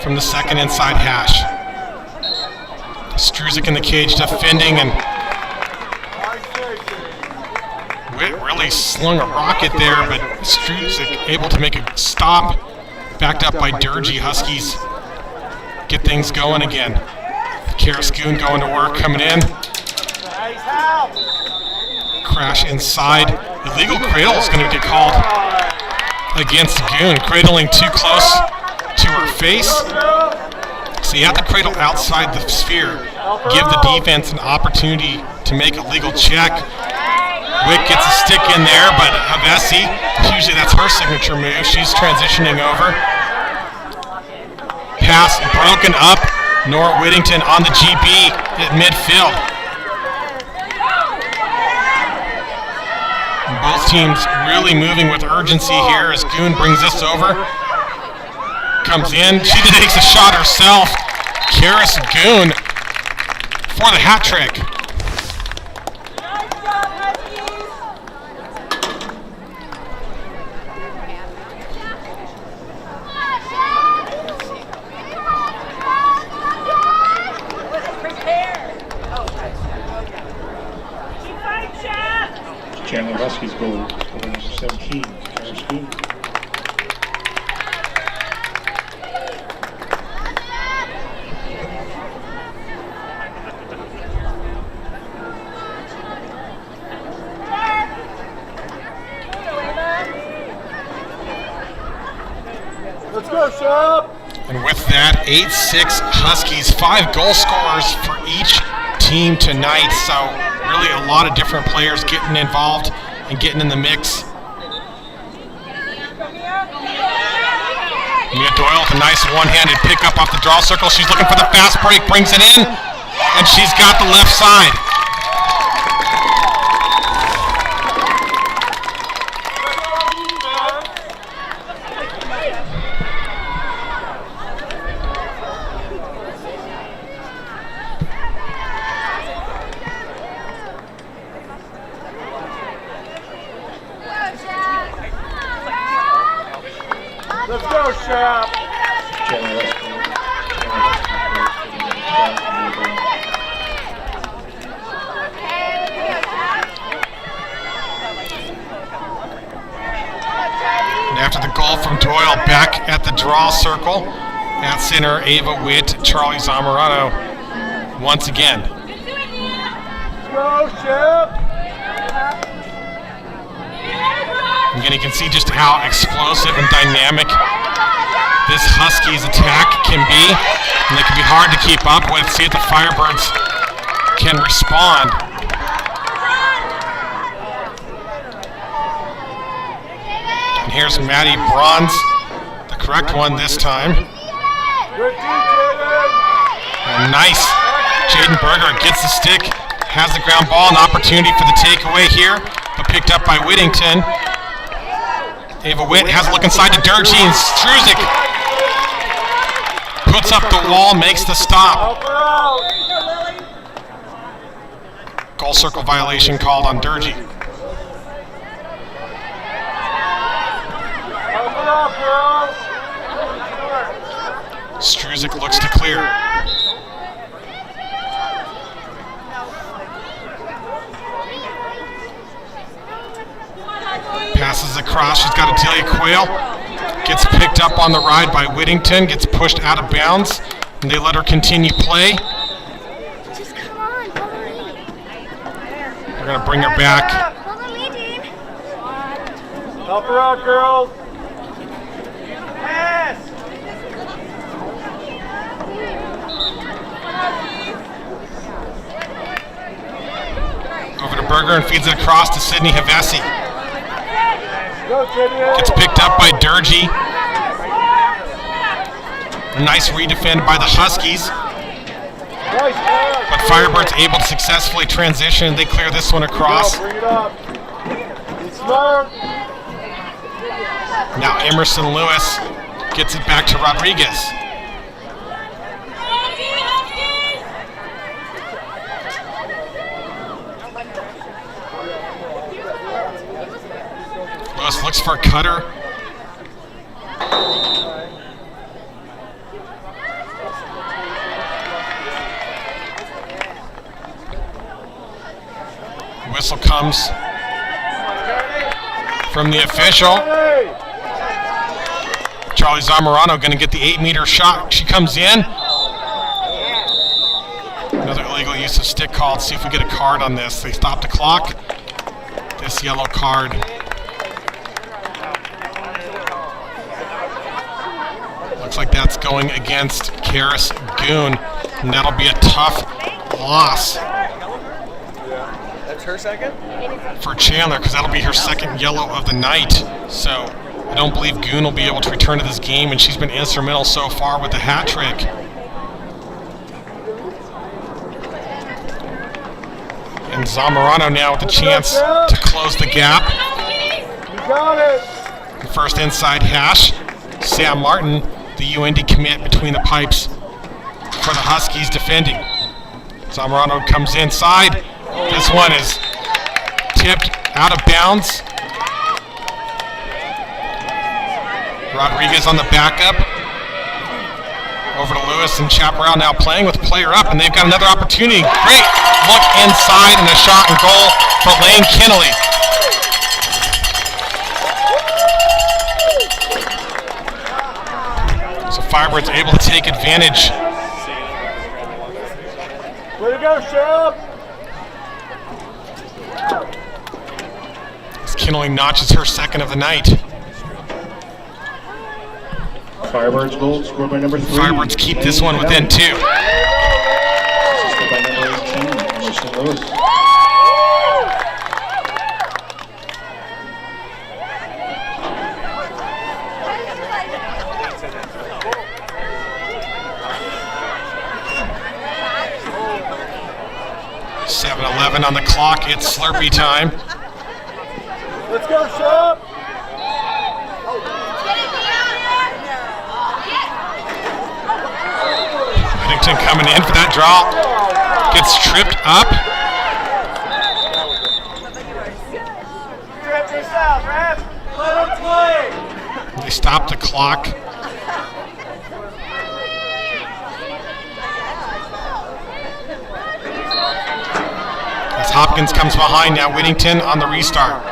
Speaker 7: from the second inside hash. Struzik in the cage defending, and Witt really slung a rocket there, but Struzik able to make a stop, backed up by Durgee. Huskies get things going again. Kara Schoon going to work, coming in. Crash inside. Illegal cradle is going to get called against Goon. Cradling too close to her face. So you have to cradle outside the sphere. Give the defense an opportunity to make a legal check. Witt gets a stick in there, but Havesi, usually that's her signature move. She's transitioning over. Pass broken up. Nora Whittington on the GB at midfield. And both teams really moving with urgency here as Goon brings this over. Comes in. She takes a shot herself. Karis Goon for the hat trick.
Speaker 5: Chandler Huskies goal, score number 17, Kara Schoon.
Speaker 4: Let's go, Chef.
Speaker 7: And with that, 8-6 Huskies, 5 goal scorers for each team tonight. So really a lot of different players getting involved and getting in the mix. Mia Doyle with a nice one-handed pickup off the draw circle. She's looking for the fast break, brings it in, and she's got the left side.
Speaker 4: Let's go, Chef.
Speaker 7: And after the goal from Doyle, back at the draw circle, at center, Ava Witt, Charlie Zamorano once again.
Speaker 4: Let's go, Chef.
Speaker 7: Again, you can see just how explosive and dynamic this Huskies attack can be, and they can be hard to keep up with. See if the Firebirds can respond. And here's Maddie Bronze, the correct one this time.
Speaker 4: Good D, Jaden.
Speaker 7: A nice Jaden Berger gets the stick, has the ground ball, an opportunity for the takeaway here, but picked up by Whittington. Ava Witt has a look inside to Durgee, and Struzik puts up the wall, makes the stop. Goal circle violation called on Durgee. Struzik looks to clear. Passes across, she's got Adelia Quayle. Gets picked up on the ride by Whittington, gets pushed out of bounds, and they let her continue play.
Speaker 1: Just come on, follow me.
Speaker 7: They're gonna bring her back.
Speaker 1: Follow me, Dean.
Speaker 4: Help her out, girls. Yes.
Speaker 7: Over to Berger and feeds it across to Sydney Havesi.
Speaker 4: Go, Sydney.
Speaker 7: Gets picked up by Durgee. A nice redefend by the Huskies.
Speaker 4: Nice pass.
Speaker 7: But Firebirds able to successfully transition. They clear this one across.
Speaker 4: Bring it up. Be smart.
Speaker 7: Now Emerson Lewis gets it back to Rodriguez. Lewis looks for a cutter. Whistle comes from the official. Charlie Zamorano going to get the 8-meter shot. She comes in. Another illegal use of stick called. See if we get a card on this. They stop the clock. This yellow card. Looks like that's going against Karis Goon, and that'll be a tough loss.
Speaker 4: That's her second?
Speaker 7: For Chandler, because that'll be her second yellow of the night. So I don't believe Goon will be able to return to this game, and she's been instrumental so far with the hat trick. And Zamorano now with the chance to close the gap.
Speaker 4: You got it.
Speaker 7: The first inside hash. Sam Martin, the UND commit between the pipes for the Huskies defending. Zamorano comes inside. This one is tipped out of bounds. Rodriguez on the backup. Over to Lewis and Chaparral now playing with player up, and they've got another opportunity. Great look inside and a shot and goal for Lane Kinnelly. So Firebirds able to take advantage.
Speaker 4: Way to go, Shep.
Speaker 7: As Kinnelly notches her second of the night.
Speaker 5: Firebirds goal scored by number 3.
Speaker 7: Firebirds keep this one within 2.
Speaker 5: Assisted by number 18, Emerson Lewis.
Speaker 7: .7:11 on the clock. It's Slurpee time.
Speaker 4: Let's go, Shep.
Speaker 7: Whittington coming in for that draw. Gets tripped up.
Speaker 4: Trip this out, ref. Let him play.
Speaker 7: They stop the clock. As Hopkins comes behind now, Whittington on the restart.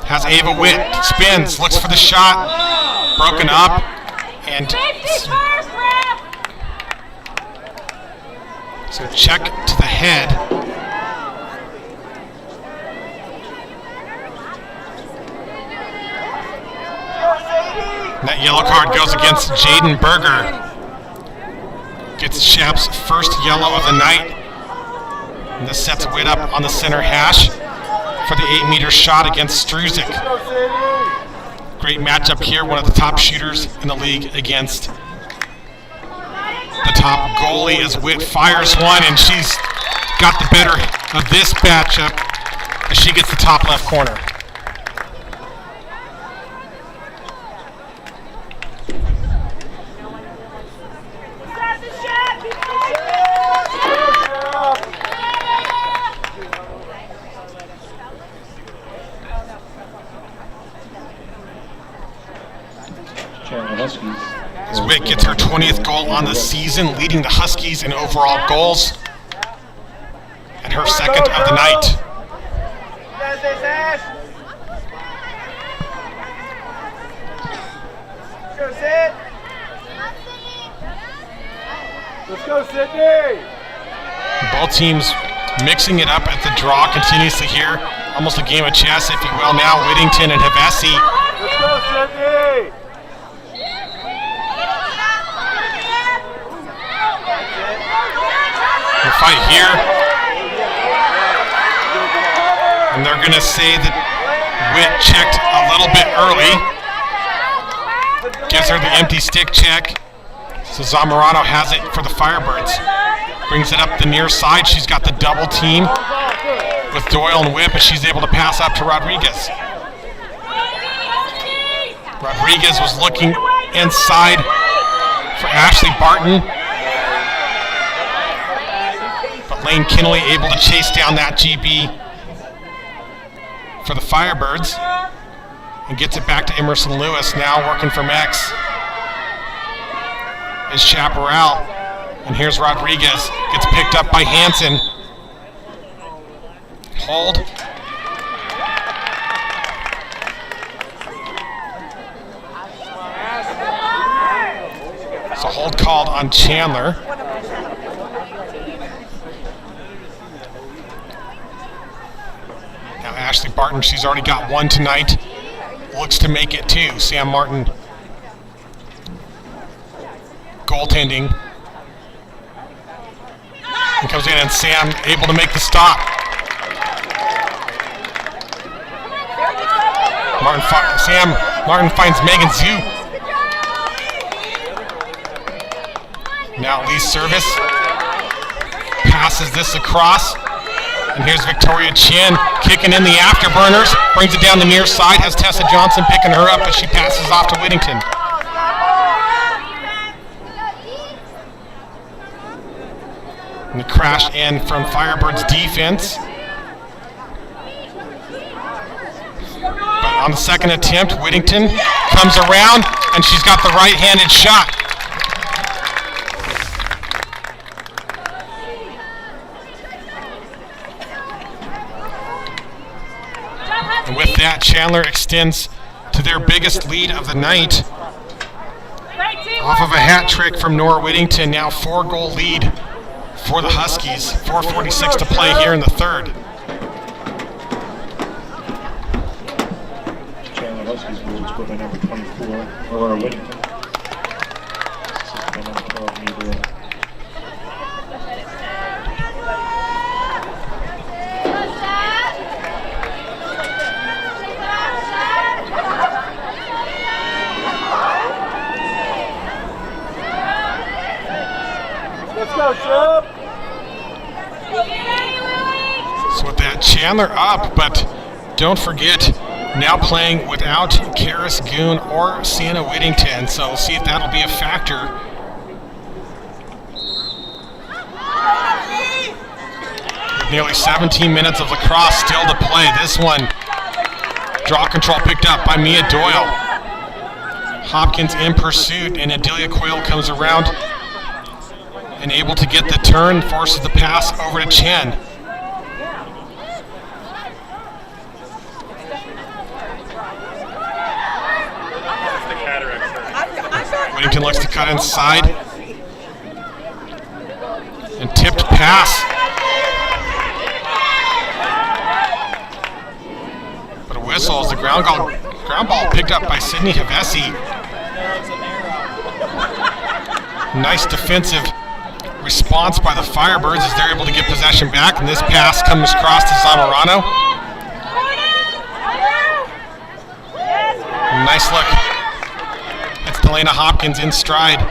Speaker 7: Has Ava Witt, spins, looks for the shot. Broken up. And so check to the head. And that yellow card goes against Jaden Berger. Gets Shap's first yellow of the night. And this sets Witt up on the center hash for the 8-meter shot against Struzik. Great matchup here, one of the top shooters in the league against the top goalie as Witt fires one, and she's got the better of this matchup as she gets the top left corner.
Speaker 5: Chandler Huskies.
Speaker 7: As Witt gets her 20th goal on the season, leading the Huskies in overall goals, and her second of the night.
Speaker 4: Let's go, Sydney!
Speaker 7: Both teams mixing it up at the draw continuously here. Almost a game of chess, if you will. Now Whittington and Hevesi.
Speaker 4: Let's go, Sydney!
Speaker 7: The fight here. And they're going to say that Witt checked a little bit early. Gives her the empty stick check. So Zamorano has it for the Firebirds. Brings it up the near side. She's got the double team with Doyle and Witt, but she's able to pass up to Rodriguez. Rodriguez was looking inside for Ashley Barton. But Lane Kinley able to chase down that GB for the Firebirds and gets it back to Emerson Lewis, now working from X. Is Chaparral, and here's Rodriguez, gets picked up by Hansen. Hold. So hold called on Chandler. Now Ashley Barton, she's already got one tonight. Looks to make it two. Sam Martin goaltending. And comes in, and Sam able to make the stop. Sam Martin finds Megan Zhu. Now Lee's service. Passes this across. And here's Victoria Chin kicking in the afterburners. Brings it down the near side. Has Tessa Johnson picking her up as she passes off to Whittington. And the crash in from Firebirds defense. But on the second attempt, Whittington comes around, and she's got the right-handed shot. And with that, Chandler extends to their biggest lead of the night. Off of a hat trick from Nora Whittington, now 4-goal lead for the Huskies. 4:46 to play here in the third.
Speaker 5: Chandler Huskies will score by number 24, Aurora Whittington. Assisted by number 12, Nibra.
Speaker 4: Let's go, Shep!
Speaker 7: So with that, Chandler up, but don't forget, now playing without Karis Goon or Sienna Whittington, so we'll see if that'll be a factor. With nearly 17 minutes of lacrosse still to play. This one, draw control picked up by Mia Doyle. Hopkins in pursuit, and Adelia Quayle comes around and able to get the turn, forces the pass over to Chen. Whittington looks to cut inside. And tipped pass. But a whistle as the ground ball picked up by Sydney Hevesi. Nice defensive response by the Firebirds as they're able to get possession back, and this pass comes across to Zamorano. Nice look. It's Delana Hopkins in stride.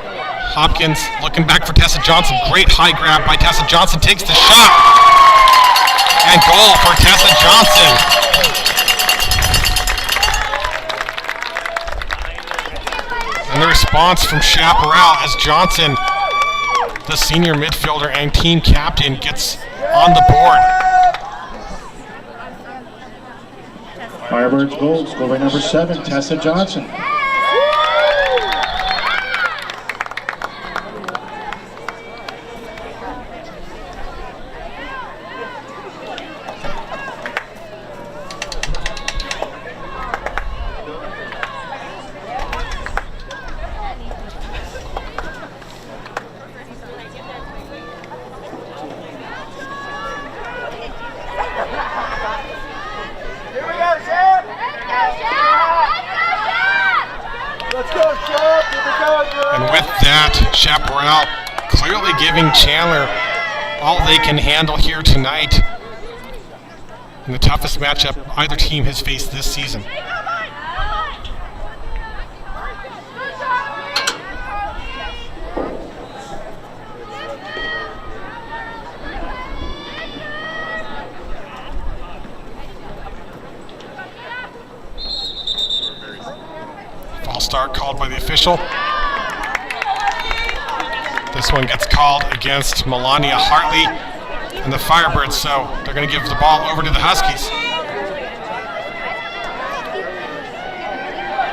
Speaker 7: Hopkins looking back for Tessa Johnson. Great high grab by Tessa Johnson. Takes the shot. And goal for Tessa Johnson. And the response from Chaparral as Johnson, the senior midfielder and team captain, gets on the board.
Speaker 5: Firebirds goal, score by number 7, Tessa Johnson.
Speaker 7: And with that, Chaparral clearly giving Chandler all they can handle here tonight in the toughest matchup either team has faced this season. False start called by the official. This one gets called against Melania Hartley and the Firebirds, so they're going to give the ball over to the Huskies.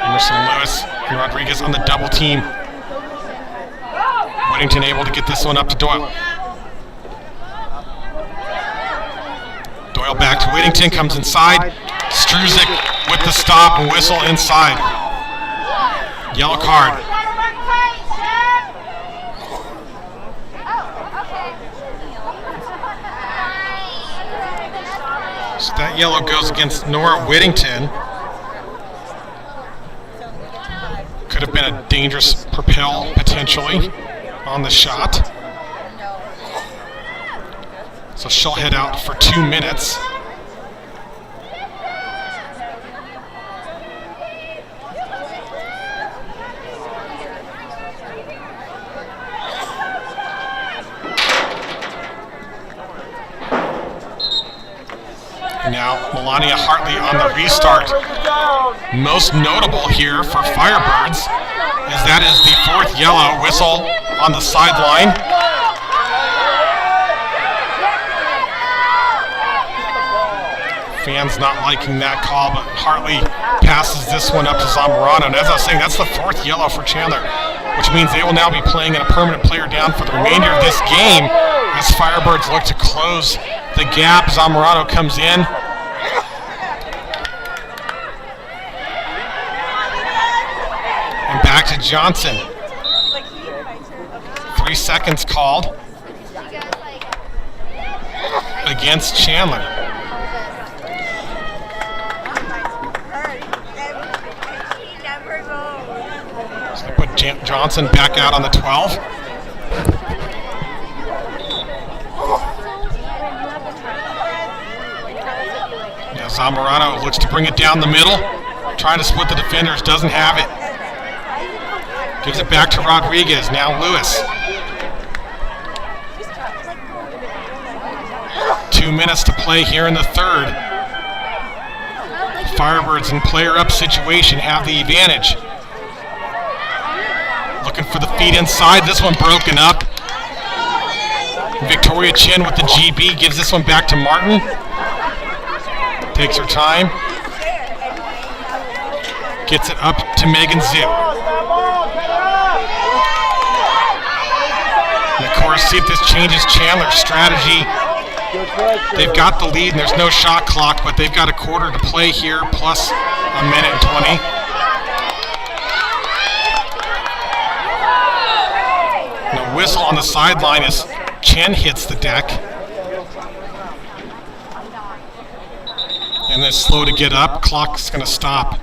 Speaker 7: Emerson Lewis and Rodriguez on the double team. Whittington able to get this one up to Doyle. Doyle back to Whittington, comes inside. Struzik with the stop and whistle inside. Yellow card. So that yellow goes against Nora Whittington. Could have been a dangerous propel potentially on the shot. So she'll head out for 2 minutes. Now Melania Hartley on the restart. Most notable here for Firebirds is that is the 4th yellow whistle on the sideline. Fans not liking that call, but Hartley passes this one up to Zamorano. And as I was saying, that's the 4th yellow for Chandler, which means they will now be playing in a permanent player down for the remainder of this game as Firebirds look to close the gap. Zamorano comes in. And back to Johnson. 3 seconds called against Chandler. So they put Johnson back out on the 12. Now Zamorano looks to bring it down the middle, trying to split the defenders, doesn't have it. Gives it back to Rodriguez, now Lewis. 2 minutes to play here in the 3rd. Firebirds in player-up situation have the advantage. Looking for the feed inside, this one broken up. Victoria Chin with the GB gives this one back to Martin. Takes her time. Gets it up to Megan Zip. And of course, see if this changes Chandler's strategy. They've got the lead and there's no shot clock, but they've got a quarter to play here, plus a minute and 20. And a whistle on the sideline as Chen hits the deck. And then slow to get up, clock's gonna stop.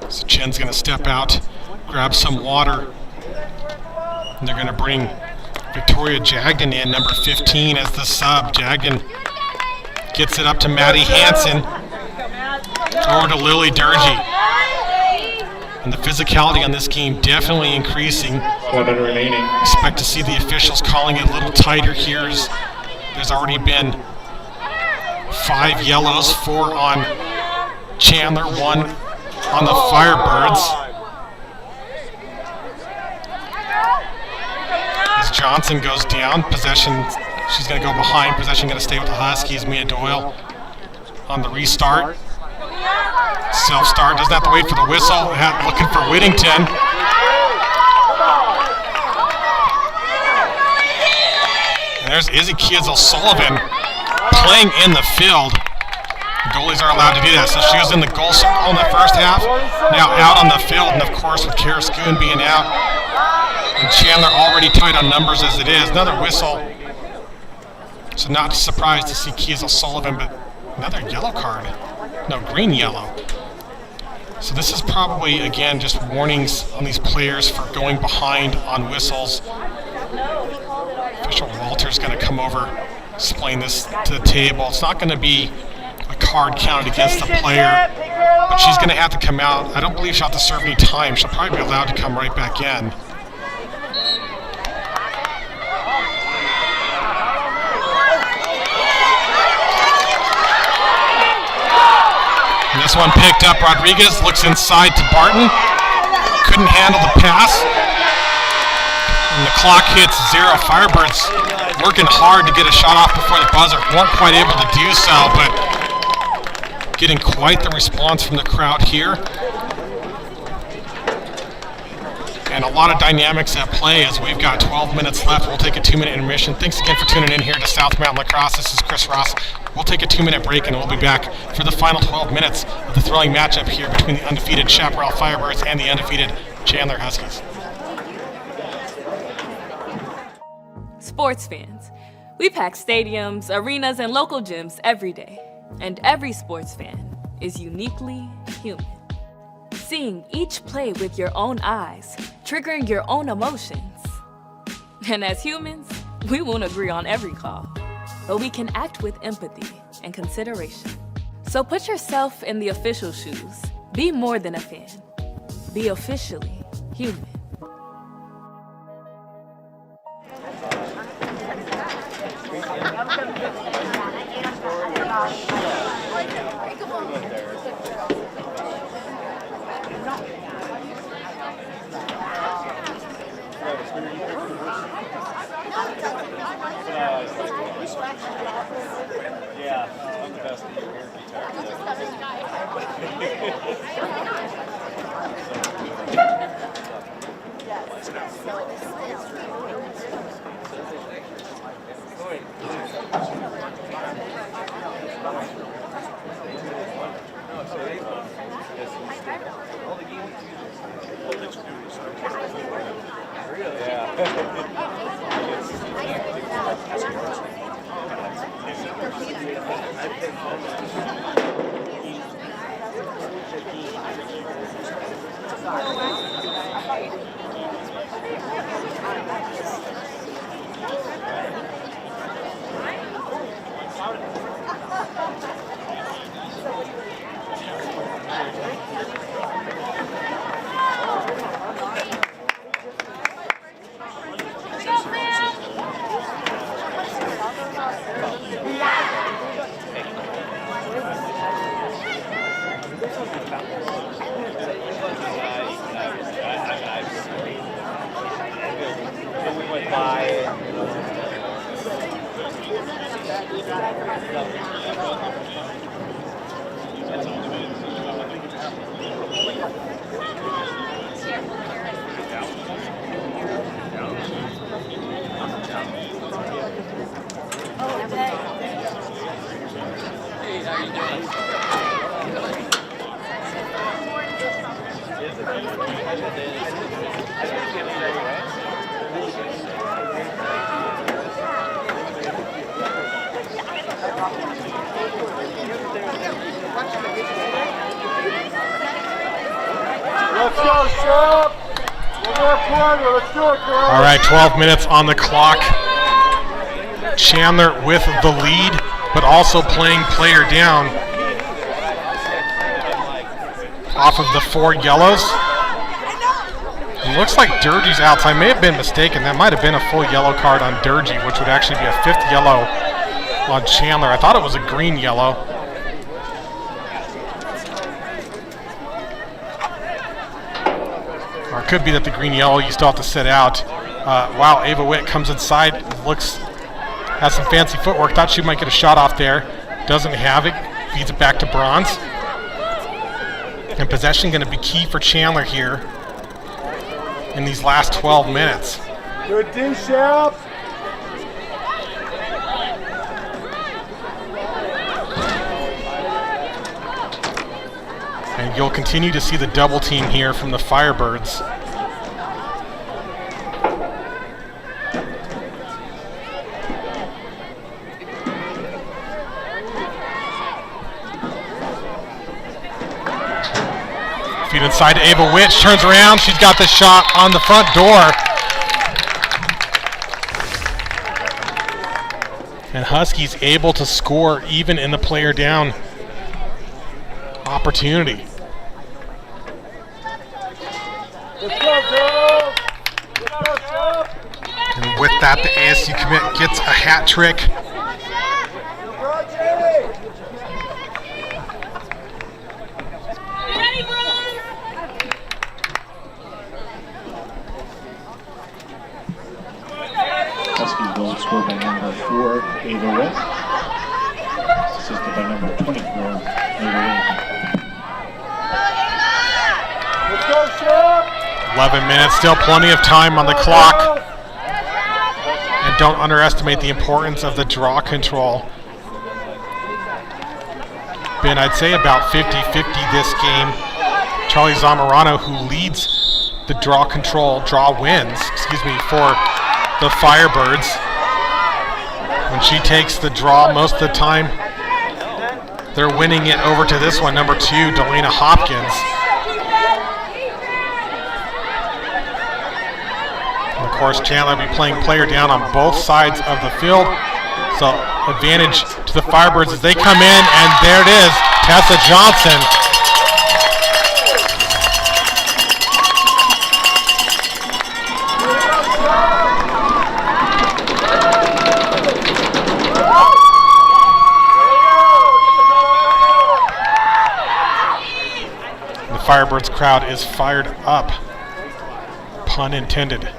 Speaker 7: So Chen's gonna step out, grab some water, and they're gonna bring Victoria Jagden in, number 15 as the sub. Jagden gets it up to Maddie Hansen. Over to Lily Durgee. And the physicality on this game definitely increasing.
Speaker 5: 1 minute remaining.
Speaker 7: Expect to see the officials calling it a little tighter here, as there's already been 5 yellows, 4 on Chandler, 1 on the Firebirds. As Johnson goes down, possession, she's going to go behind, possession going to stay with the Huskies. Mia Doyle on the restart. Self-start, doesn't have to wait for the whistle, looking for Whittington. And there's Izzy Kids-O'Sullivan playing in the field. The goalies are allowed to do that, so she was in the goal circle in the first half, now out on the field, and of course with Kara Schoon being out, and Chandler already tight on numbers as it is. Another whistle, so not surprised to see Kids-O'Sullivan, but another yellow card. No, green-yellow. So this is probably, again, just warnings on these players for going behind on whistles. Official Walter's going to come over, explain this to the table. It's not going to be a card counted against the player, but she's going to have to come out. I don't believe she'll have to serve any time. She'll probably be allowed to come right back in. And this one picked up. Rodriguez looks inside to Barton. Couldn't handle the pass. And the clock hits 0. Firebirds working hard to get a shot off before the buzzer. Weren't quite able to do so, but getting quite the response from the crowd here. And a lot of dynamics at play as we've got 12 minutes left. We'll take a 2-minute intermission. Thanks again for tuning in here to South Mountain Lacrosse. This is Chris Ross. We'll take a 2-minute break and we'll be back for the final 12 minutes of the thrilling matchup here between the undefeated Chaparral Firebirds and the undefeated Chandler Huskies.
Speaker 10: Sports fans, we pack stadiums, arenas, and local gyms every day. And every sports fan is uniquely human. Seeing each play with your own eyes, triggering your own emotions. And as humans, we won't agree on every call, but we can act with empathy and consideration. So put yourself in the official shoes. Be more than a fan. Be officially human.
Speaker 4: Yeah, I'm the best at your air Let's go, Shep!
Speaker 7: All right, 12 minutes on the clock. Chandler with the lead, but also playing player down off of the 4 yellows. It looks like Durgee's outside. I may have been mistaken. That might have been a full yellow card on Durgee, which would actually be a 5th yellow on Chandler. I thought it was a green yellow. Or it could be that the green yellow you still have to sit out. Wow, Ava Witt comes inside, has some fancy footwork. Thought she might get a shot off there. Doesn't have it. Feeds it back to Bronze. And possession going to be key for Chandler here in these last 12 minutes.
Speaker 4: Good D, Shep.
Speaker 7: And you'll continue to see the double team here from the Firebirds. Feed inside to Ava Witt, turns around, she's got the shot on the front door. And Huskies able to score even in the player down opportunity.
Speaker 4: Let's go, girls. Let's go, Shep.
Speaker 7: And with that, the ASU commit gets a hat trick.
Speaker 5: Huskies goal scored by number 4, Ava Witt. Assisted by number 24, Ava Witt.
Speaker 4: Let's go, Shep.
Speaker 7: 11 minutes, still plenty of time on the clock. And don't underestimate the importance of the draw control. Been, I'd say, about 50-50 this game. Charlie Zamorano, who leads the draw wins, for the Firebirds. When she takes the draw most of the time, they're winning it over to this one, number 2, Delana Hopkins. And of course, Chandler will be playing player down on both sides of the field. So advantage to the Firebirds as they come in, and there it is, Tessa Johnson. The Firebirds crowd is fired up, pun intended.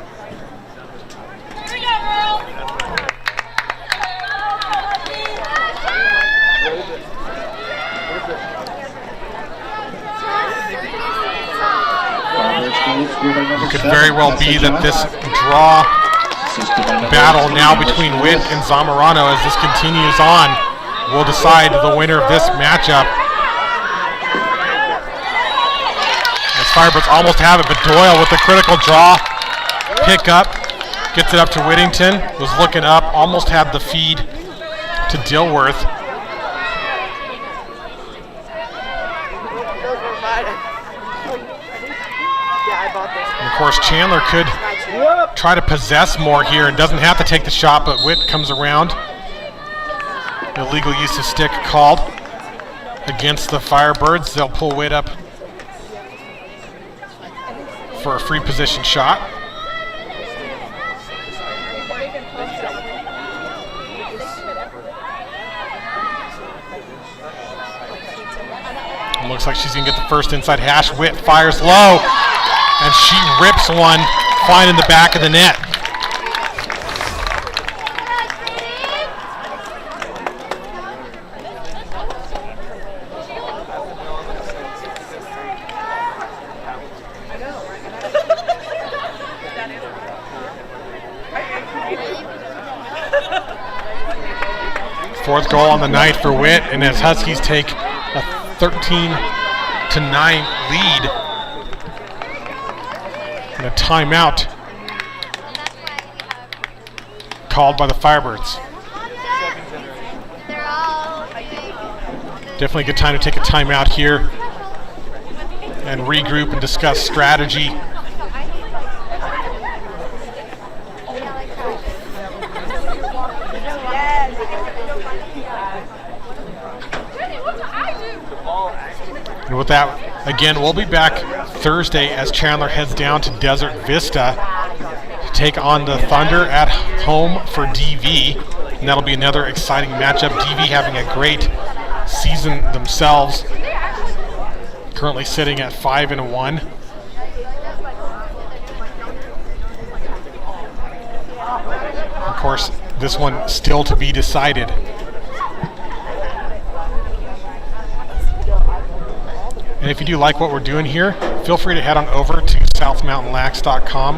Speaker 7: It could very well be that this draw battle now between Witt and Zamorano, as this continues on, will decide the winner of this matchup. As Firebirds almost have it, but Doyle with the critical draw pick up, gets it up to Whittington, was looking up, almost had the feed to Dilworth. And of course, Chandler could try to possess more here and doesn't have to take the shot, but Witt comes around. Illegal use of stick called against the Firebirds. They'll pull Witt up for a free position shot. It looks like she's gonna get the first inside hash. Witt fires low, and she rips one, finding the back of the net. Fourth goal on the night for Witt, and as Huskies take a 13-9 lead. And a timeout called by the Firebirds. Definitely a good time to take a timeout here and regroup and discuss strategy And with that, again, we'll be back Thursday as Chandler heads down to Desert Vista to take on the Thunder at home for DV. And that'll be another exciting matchup. DV having a great season themselves. Currently sitting at 5-1. Of course, this one still to be decided. And if you do like what we're doing here, feel free to head on over to southmountainlax.com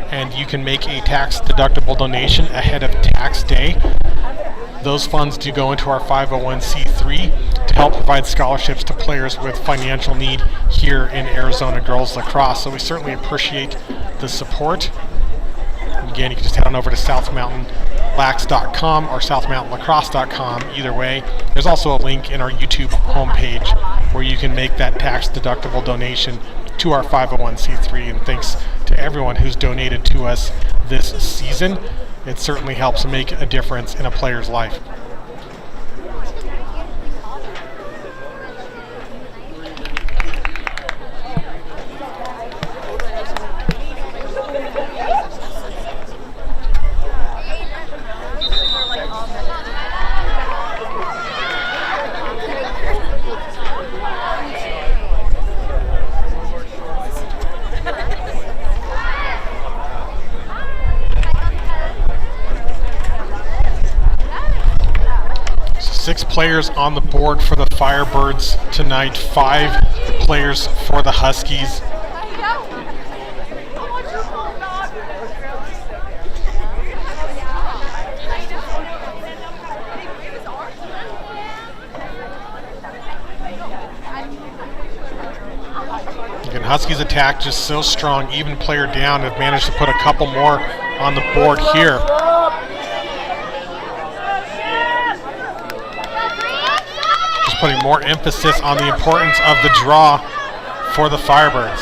Speaker 7: and you can make a tax-deductible donation ahead of tax day. Those funds do go into our 501c3 to help provide scholarships to players with financial need here in Arizona girls lacrosse. So we certainly appreciate the support. And again, you can just head on over to southmountainlax.com or southmountainlacrosse.com. Either way, there's also a link in our YouTube homepage where you can make that tax-deductible donation to our 501c3. And thanks to everyone who's donated to us this season. It certainly helps make a difference in a player's life. Six players on the board for the Firebirds tonight, 5 players for the Huskies. Again, Huskies attack just so strong, even player down, have managed to put a couple more on the board here. Putting more emphasis on the importance of the draw for the Firebirds.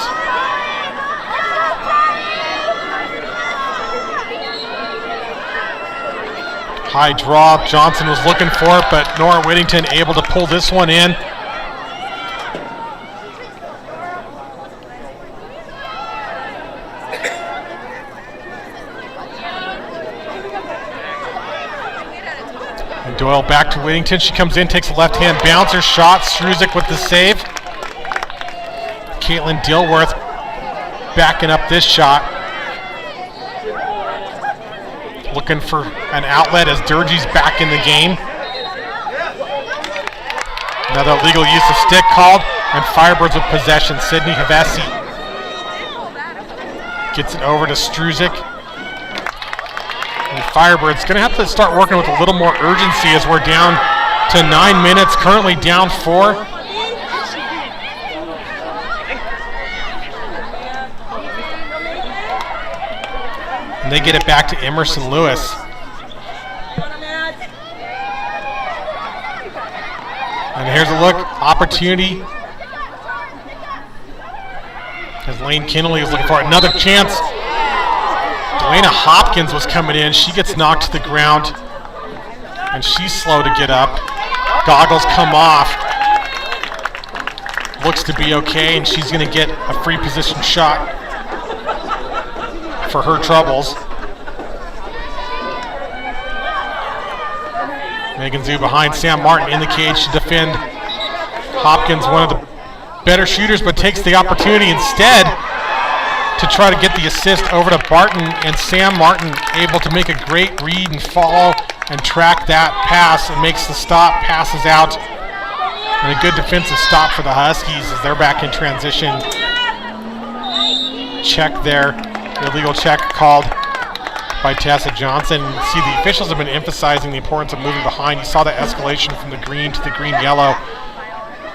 Speaker 7: High draw, Johnson was looking for it, but Nora Whittington able to pull this one in. Doyle back to Whittington. She comes in, takes a left-hand bouncer shot. Struzik with the save. Caitlin Dilworth backing up this shot. Looking for an outlet as Durgee's back in the game. Another illegal use of stick called, and Firebirds with possession. Sydney Havesi gets it over to Struzik. And Firebirds going to have to start working with a little more urgency as we're down to 9 minutes, currently down 4. And they get it back to Emerson Lewis. And here's a look, opportunity. As Lane Kinnelly is looking for another chance. Delana Hopkins was coming in. She gets knocked to the ground, and she's slow to get up. Goggles come off. Looks to be okay, and she's going to get a free position shot for her troubles. Megan Zhu behind Sam Martin in the cage to defend. Hopkins, one of the better shooters, but takes the opportunity instead to try to get the assist over to Barton, and Sam Martin able to make a great read and follow and track that pass and makes the stop, passes out, and a good defensive stop for the Huskies as they're back in transition. Check there, illegal check called by Tessa Johnson. See, the officials have been emphasizing the importance of moving behind. You saw the escalation from the green to the green-yellow.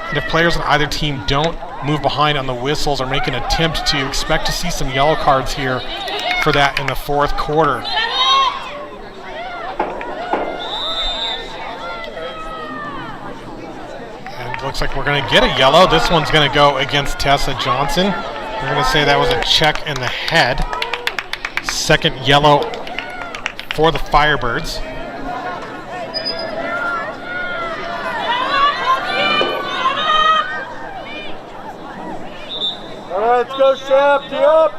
Speaker 7: And if players on either team don't move behind on the whistles or make an attempt to, expect to see some yellow cards here for that in the fourth quarter. And it looks like we're going to get a yellow. This one's going to go against Tessa Johnson. We're going to say that was a check in the head. Second yellow for the Firebirds.
Speaker 4: right, let's go, Shep. Tee up.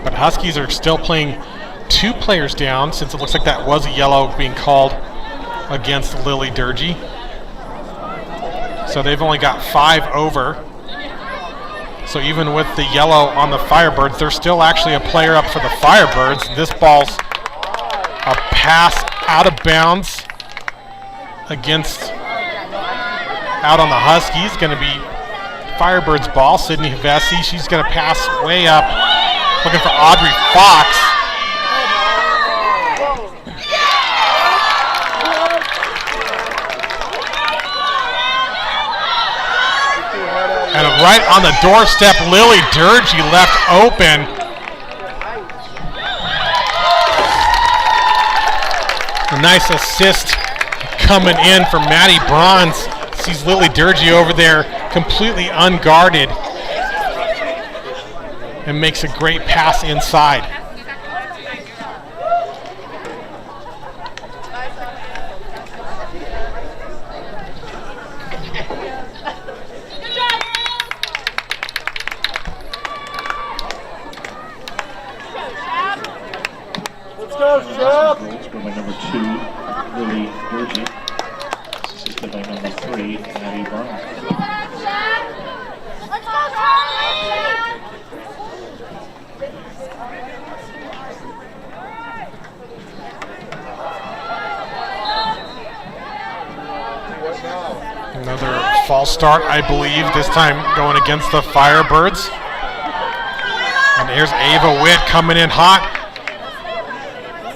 Speaker 7: But Huskies are still playing 2 players down, since it looks like that was a yellow being called against Lily Durgee. So they've only got 5 over. So even with the yellow on the Firebirds, there's still actually a player up for the Firebirds. This ball's a pass out of bounds against out on the Huskies. Going to be Firebirds ball. Sydney Hevesi, she's going to pass way up, looking for Audrey Fox. And right on the doorstep, Lily Durgee left open. A nice assist coming in for Maddie Bronze. Sees Lily Durgee over there completely unguarded and makes a great pass inside.
Speaker 4: Let's go, Shep.
Speaker 5: Scored by number 2, Lily Durgee. Assisted by number 3, Maddie Bronze.
Speaker 1: Let's go, Charlie!
Speaker 7: Another false start, I believe, this time going against the Firebirds. And here's Ava Witt coming in hot.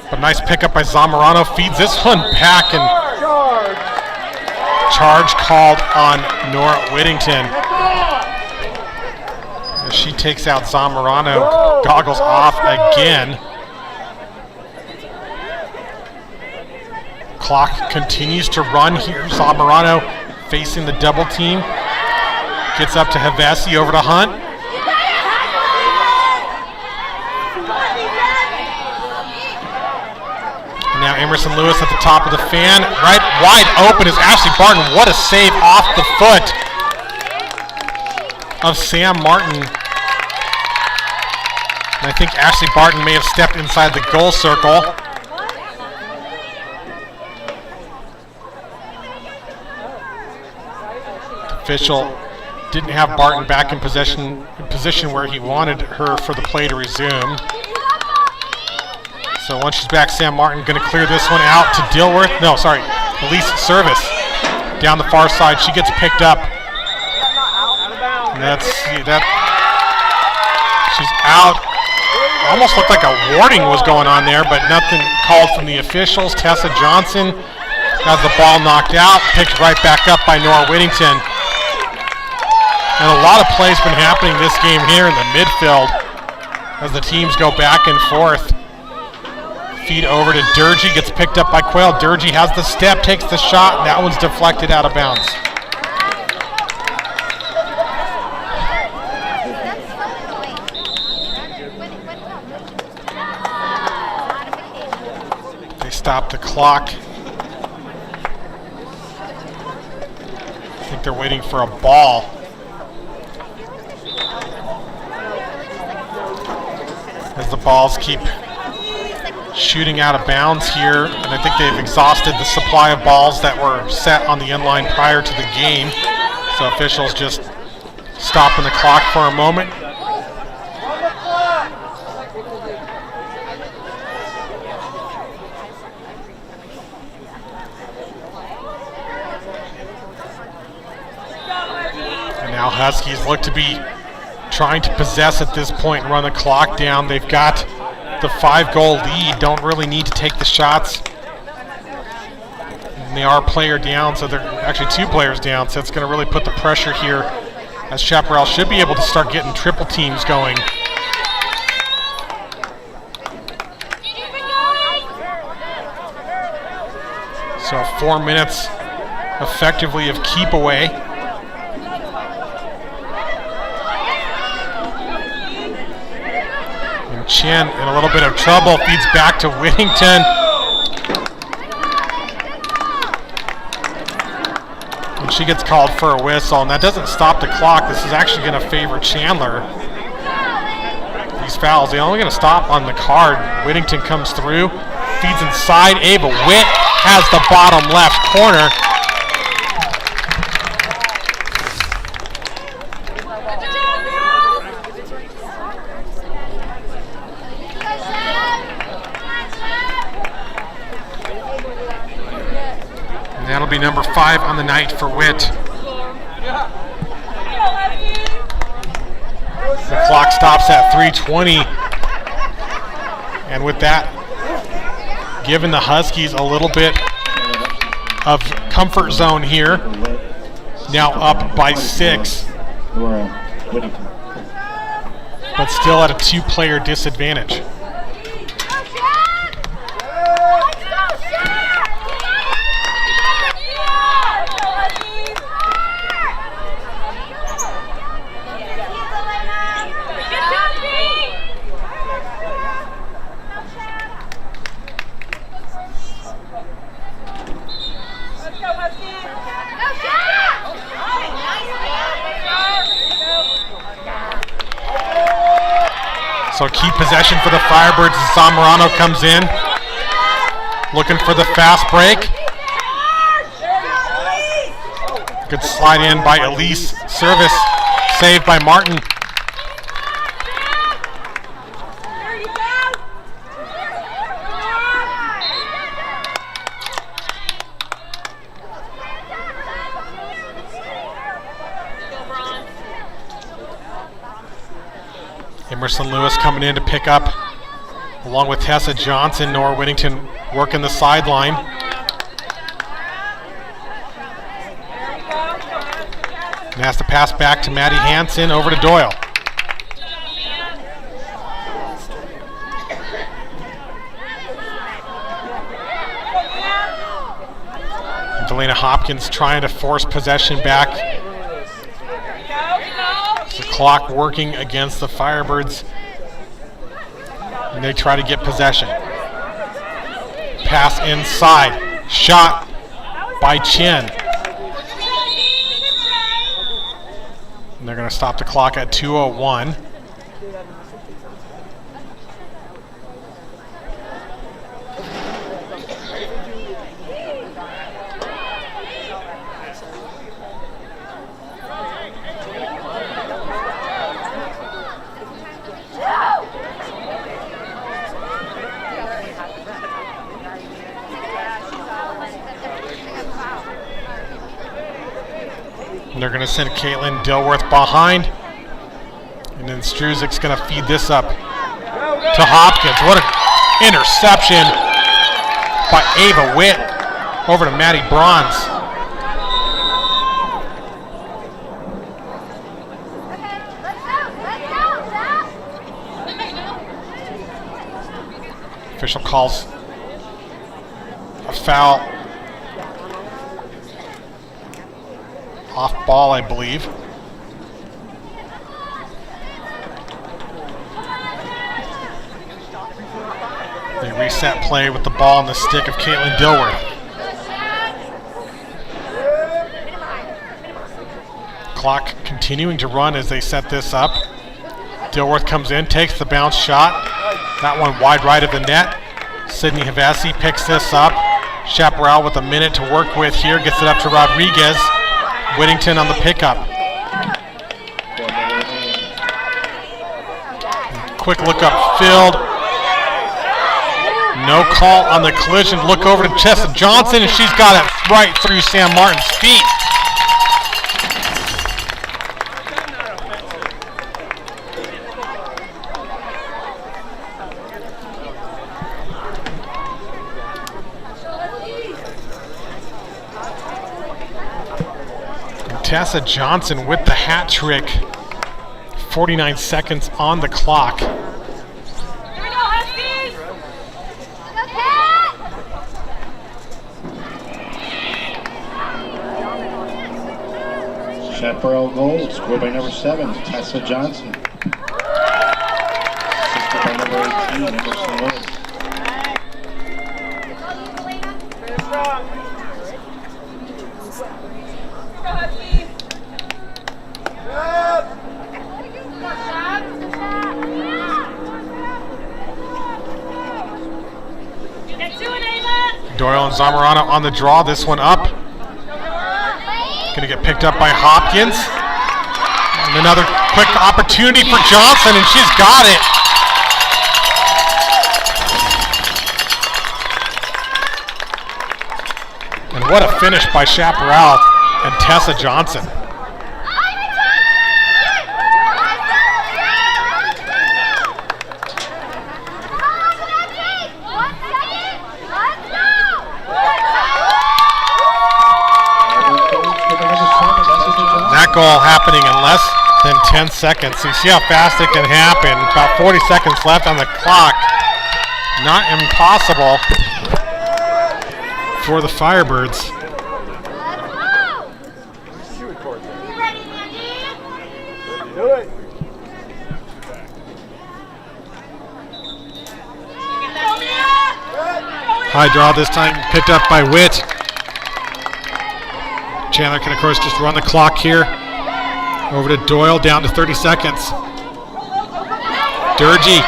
Speaker 7: But nice pickup by Zamorano, feeds this one back, and charge called on Nora Whittington. As she takes out Zamorano, goggles off again. Clock continues to run here. Zamorano facing the double team. Gets up to Hevesi, over to Hunt. And now Emerson Lewis at the top of the fan. Right wide open is Ashley Barton. What a save off the foot of Sam Martin. And I think Ashley Barton may have stepped inside the goal circle. Official didn't have Barton back in position where he wanted her for the play to resume. So once she's back, Sam Martin going to clear this one out to Dilworth. No, sorry, Elise Service down the far side. She gets picked up. And she's out. Almost looked like a warning was going on there, but nothing called from the officials. Tessa Johnson has the ball knocked out, picked right back up by Nora Whittington. And a lot of plays been happening this game here in the midfield as the teams go back and forth. Feed over to Durgee, gets picked up by Quayle. Durgee has the step, takes the shot, and that one's deflected out of bounds. They stop the clock. I think they're waiting for a ball. As the balls keep shooting out of bounds here, and I think they've exhausted the supply of balls that were set on the end line prior to the game. So officials just stopping the clock for a moment. And now Huskies look to be trying to possess at this point and run the clock down. They've got the 5-goal lead, don't really need to take the shots. And they are a player down, so they're actually 2 players down, so it's going to really put the pressure here as Chaparral should be able to start getting triple teams going. So 4 minutes effectively of keep away. Chen in a little bit of trouble, feeds back to Whittington. And She gets called for a whistle, and that doesn't stop the clock. This is actually going to favor Chandler. These fouls, they're only going to stop on the card. Whittington comes through, feeds inside. Ava Witt has the bottom left corner. And that'll be number 5 on the night for Witt. The clock stops at 3:20. And with that, giving the Huskies a little bit of comfort zone here. Now up by 6. But still at a 2-player disadvantage. So keep possession for the Firebirds as Zamorano comes in. Looking for the fast break. Good slide in by Elise. Service saved by Martin. Emerson Lewis coming in to pick up, along with Tessa Johnson. Nora Whittington working the sideline. And has to pass back to Maddie Hansen, over to Doyle. And Delana Hopkins trying to force possession back. The clock working against the Firebirds, and they try to get possession. Pass inside, shot by Chin. And they're going to stop the clock at 2:01. And they're going to send Caitlin Dilworth behind. And then Struzik's going to feed this up to Hopkins. What an interception by Ava Witt. Over to Maddie Bronze. Official calls a foul. Off ball, I believe. They reset play with the ball on the stick of Caitlin Dilworth. Clock continuing to run as they set this up. Dilworth comes in, takes the bounce shot. That one wide right of the net. Sydney Havasi picks this up. Chaparral with a minute to work with here, gets it up to Rodriguez. Whittington on the pickup. Quick look upfield. No call on the collision. Look over to Tessa Johnson, and she's got it right through Sam Martin's feet. Tessa Johnson with the hat trick. 49 seconds on the clock.
Speaker 9: Here we go, Huskies!
Speaker 5: Chaparral goal, scored by number 7, Tessa Johnson. Assisted by number 18, Emerson Lewis.
Speaker 7: Doyle and Zamorano on the draw. This one up. Going to get picked up by Hopkins. And another quick opportunity for Johnson, and she's got it. And what a finish by Chaparral and Tessa Johnson. That goal happening in less than 10 seconds. So you see how fast it can happen. About 40 seconds left on the clock. Not impossible for the Firebirds.
Speaker 4: Do it.
Speaker 7: High draw this time, picked up by Witt. Chandler can, of course, just run the clock here. Over to Doyle, down to 30 seconds. Durgee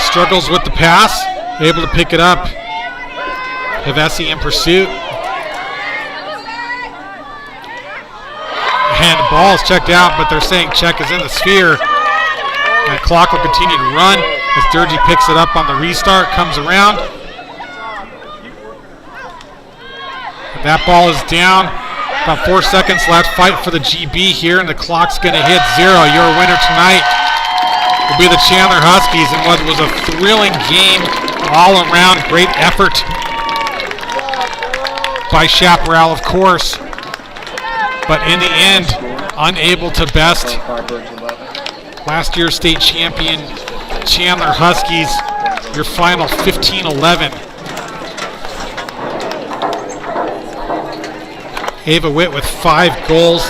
Speaker 7: struggles with the pass, able to pick it up. Hevesi in pursuit. And the ball is checked out, but they're saying check is in the sphere. And clock will continue to run as Durgee picks it up on the restart, comes around. That ball is down. About 4 seconds left. Fight for the GB here, and the clock's going to hit 0. Your winner tonight will be the Chandler Huskies in what was a thrilling game all around. Great effort by Chaparral, of course. But in the end, unable to best last year's state champion Chandler Huskies. Your final 15-11. Ava Witt with 5 goals.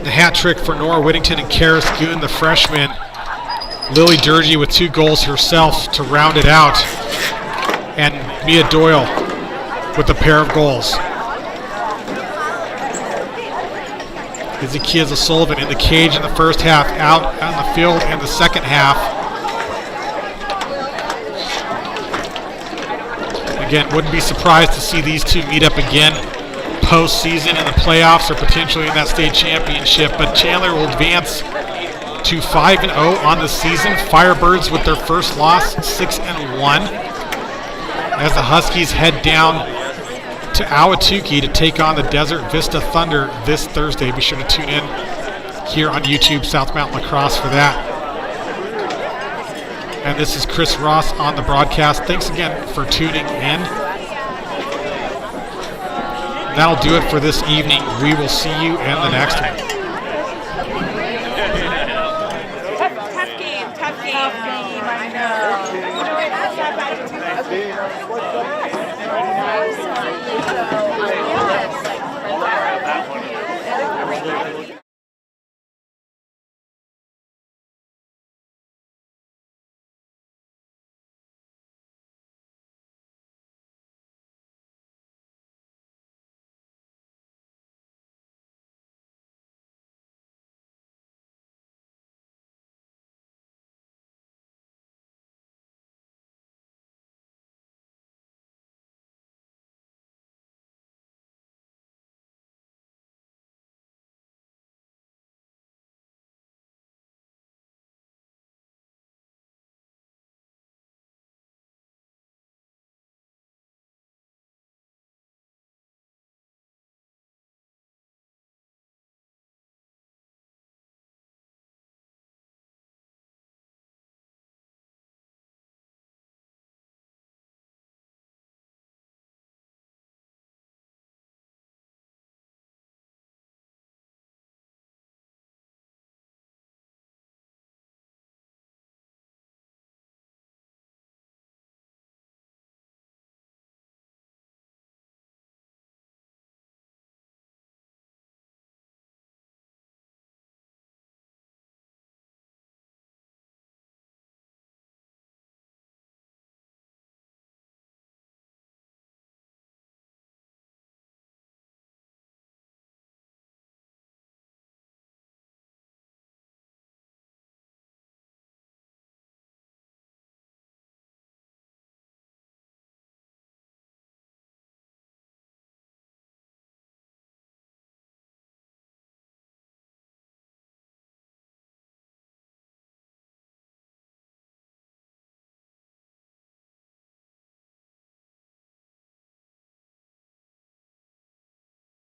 Speaker 7: The hat trick for Nora Whittington and Karis Goon, the freshman. Lily Durgee with 2 goals herself to round it out. And Mia Doyle with a pair of goals. Ezekiel Sullivan in the cage in the first half, out on the field in the second half. Again, wouldn't be surprised to see these two meet up again postseason in the playoffs or potentially in that state championship, but Chandler will advance to 5-0 on the season. Firebirds with their first loss, 6-1, as the Huskies head down to Ahwatukee to take on the Desert Vista Thunder this Thursday. Be sure to tune in here on YouTube, South Mountain Lacrosse, for that. And this is Chris Ross on the broadcast. Thanks again for tuning in. That'll do it for this evening. We will see you in the next one.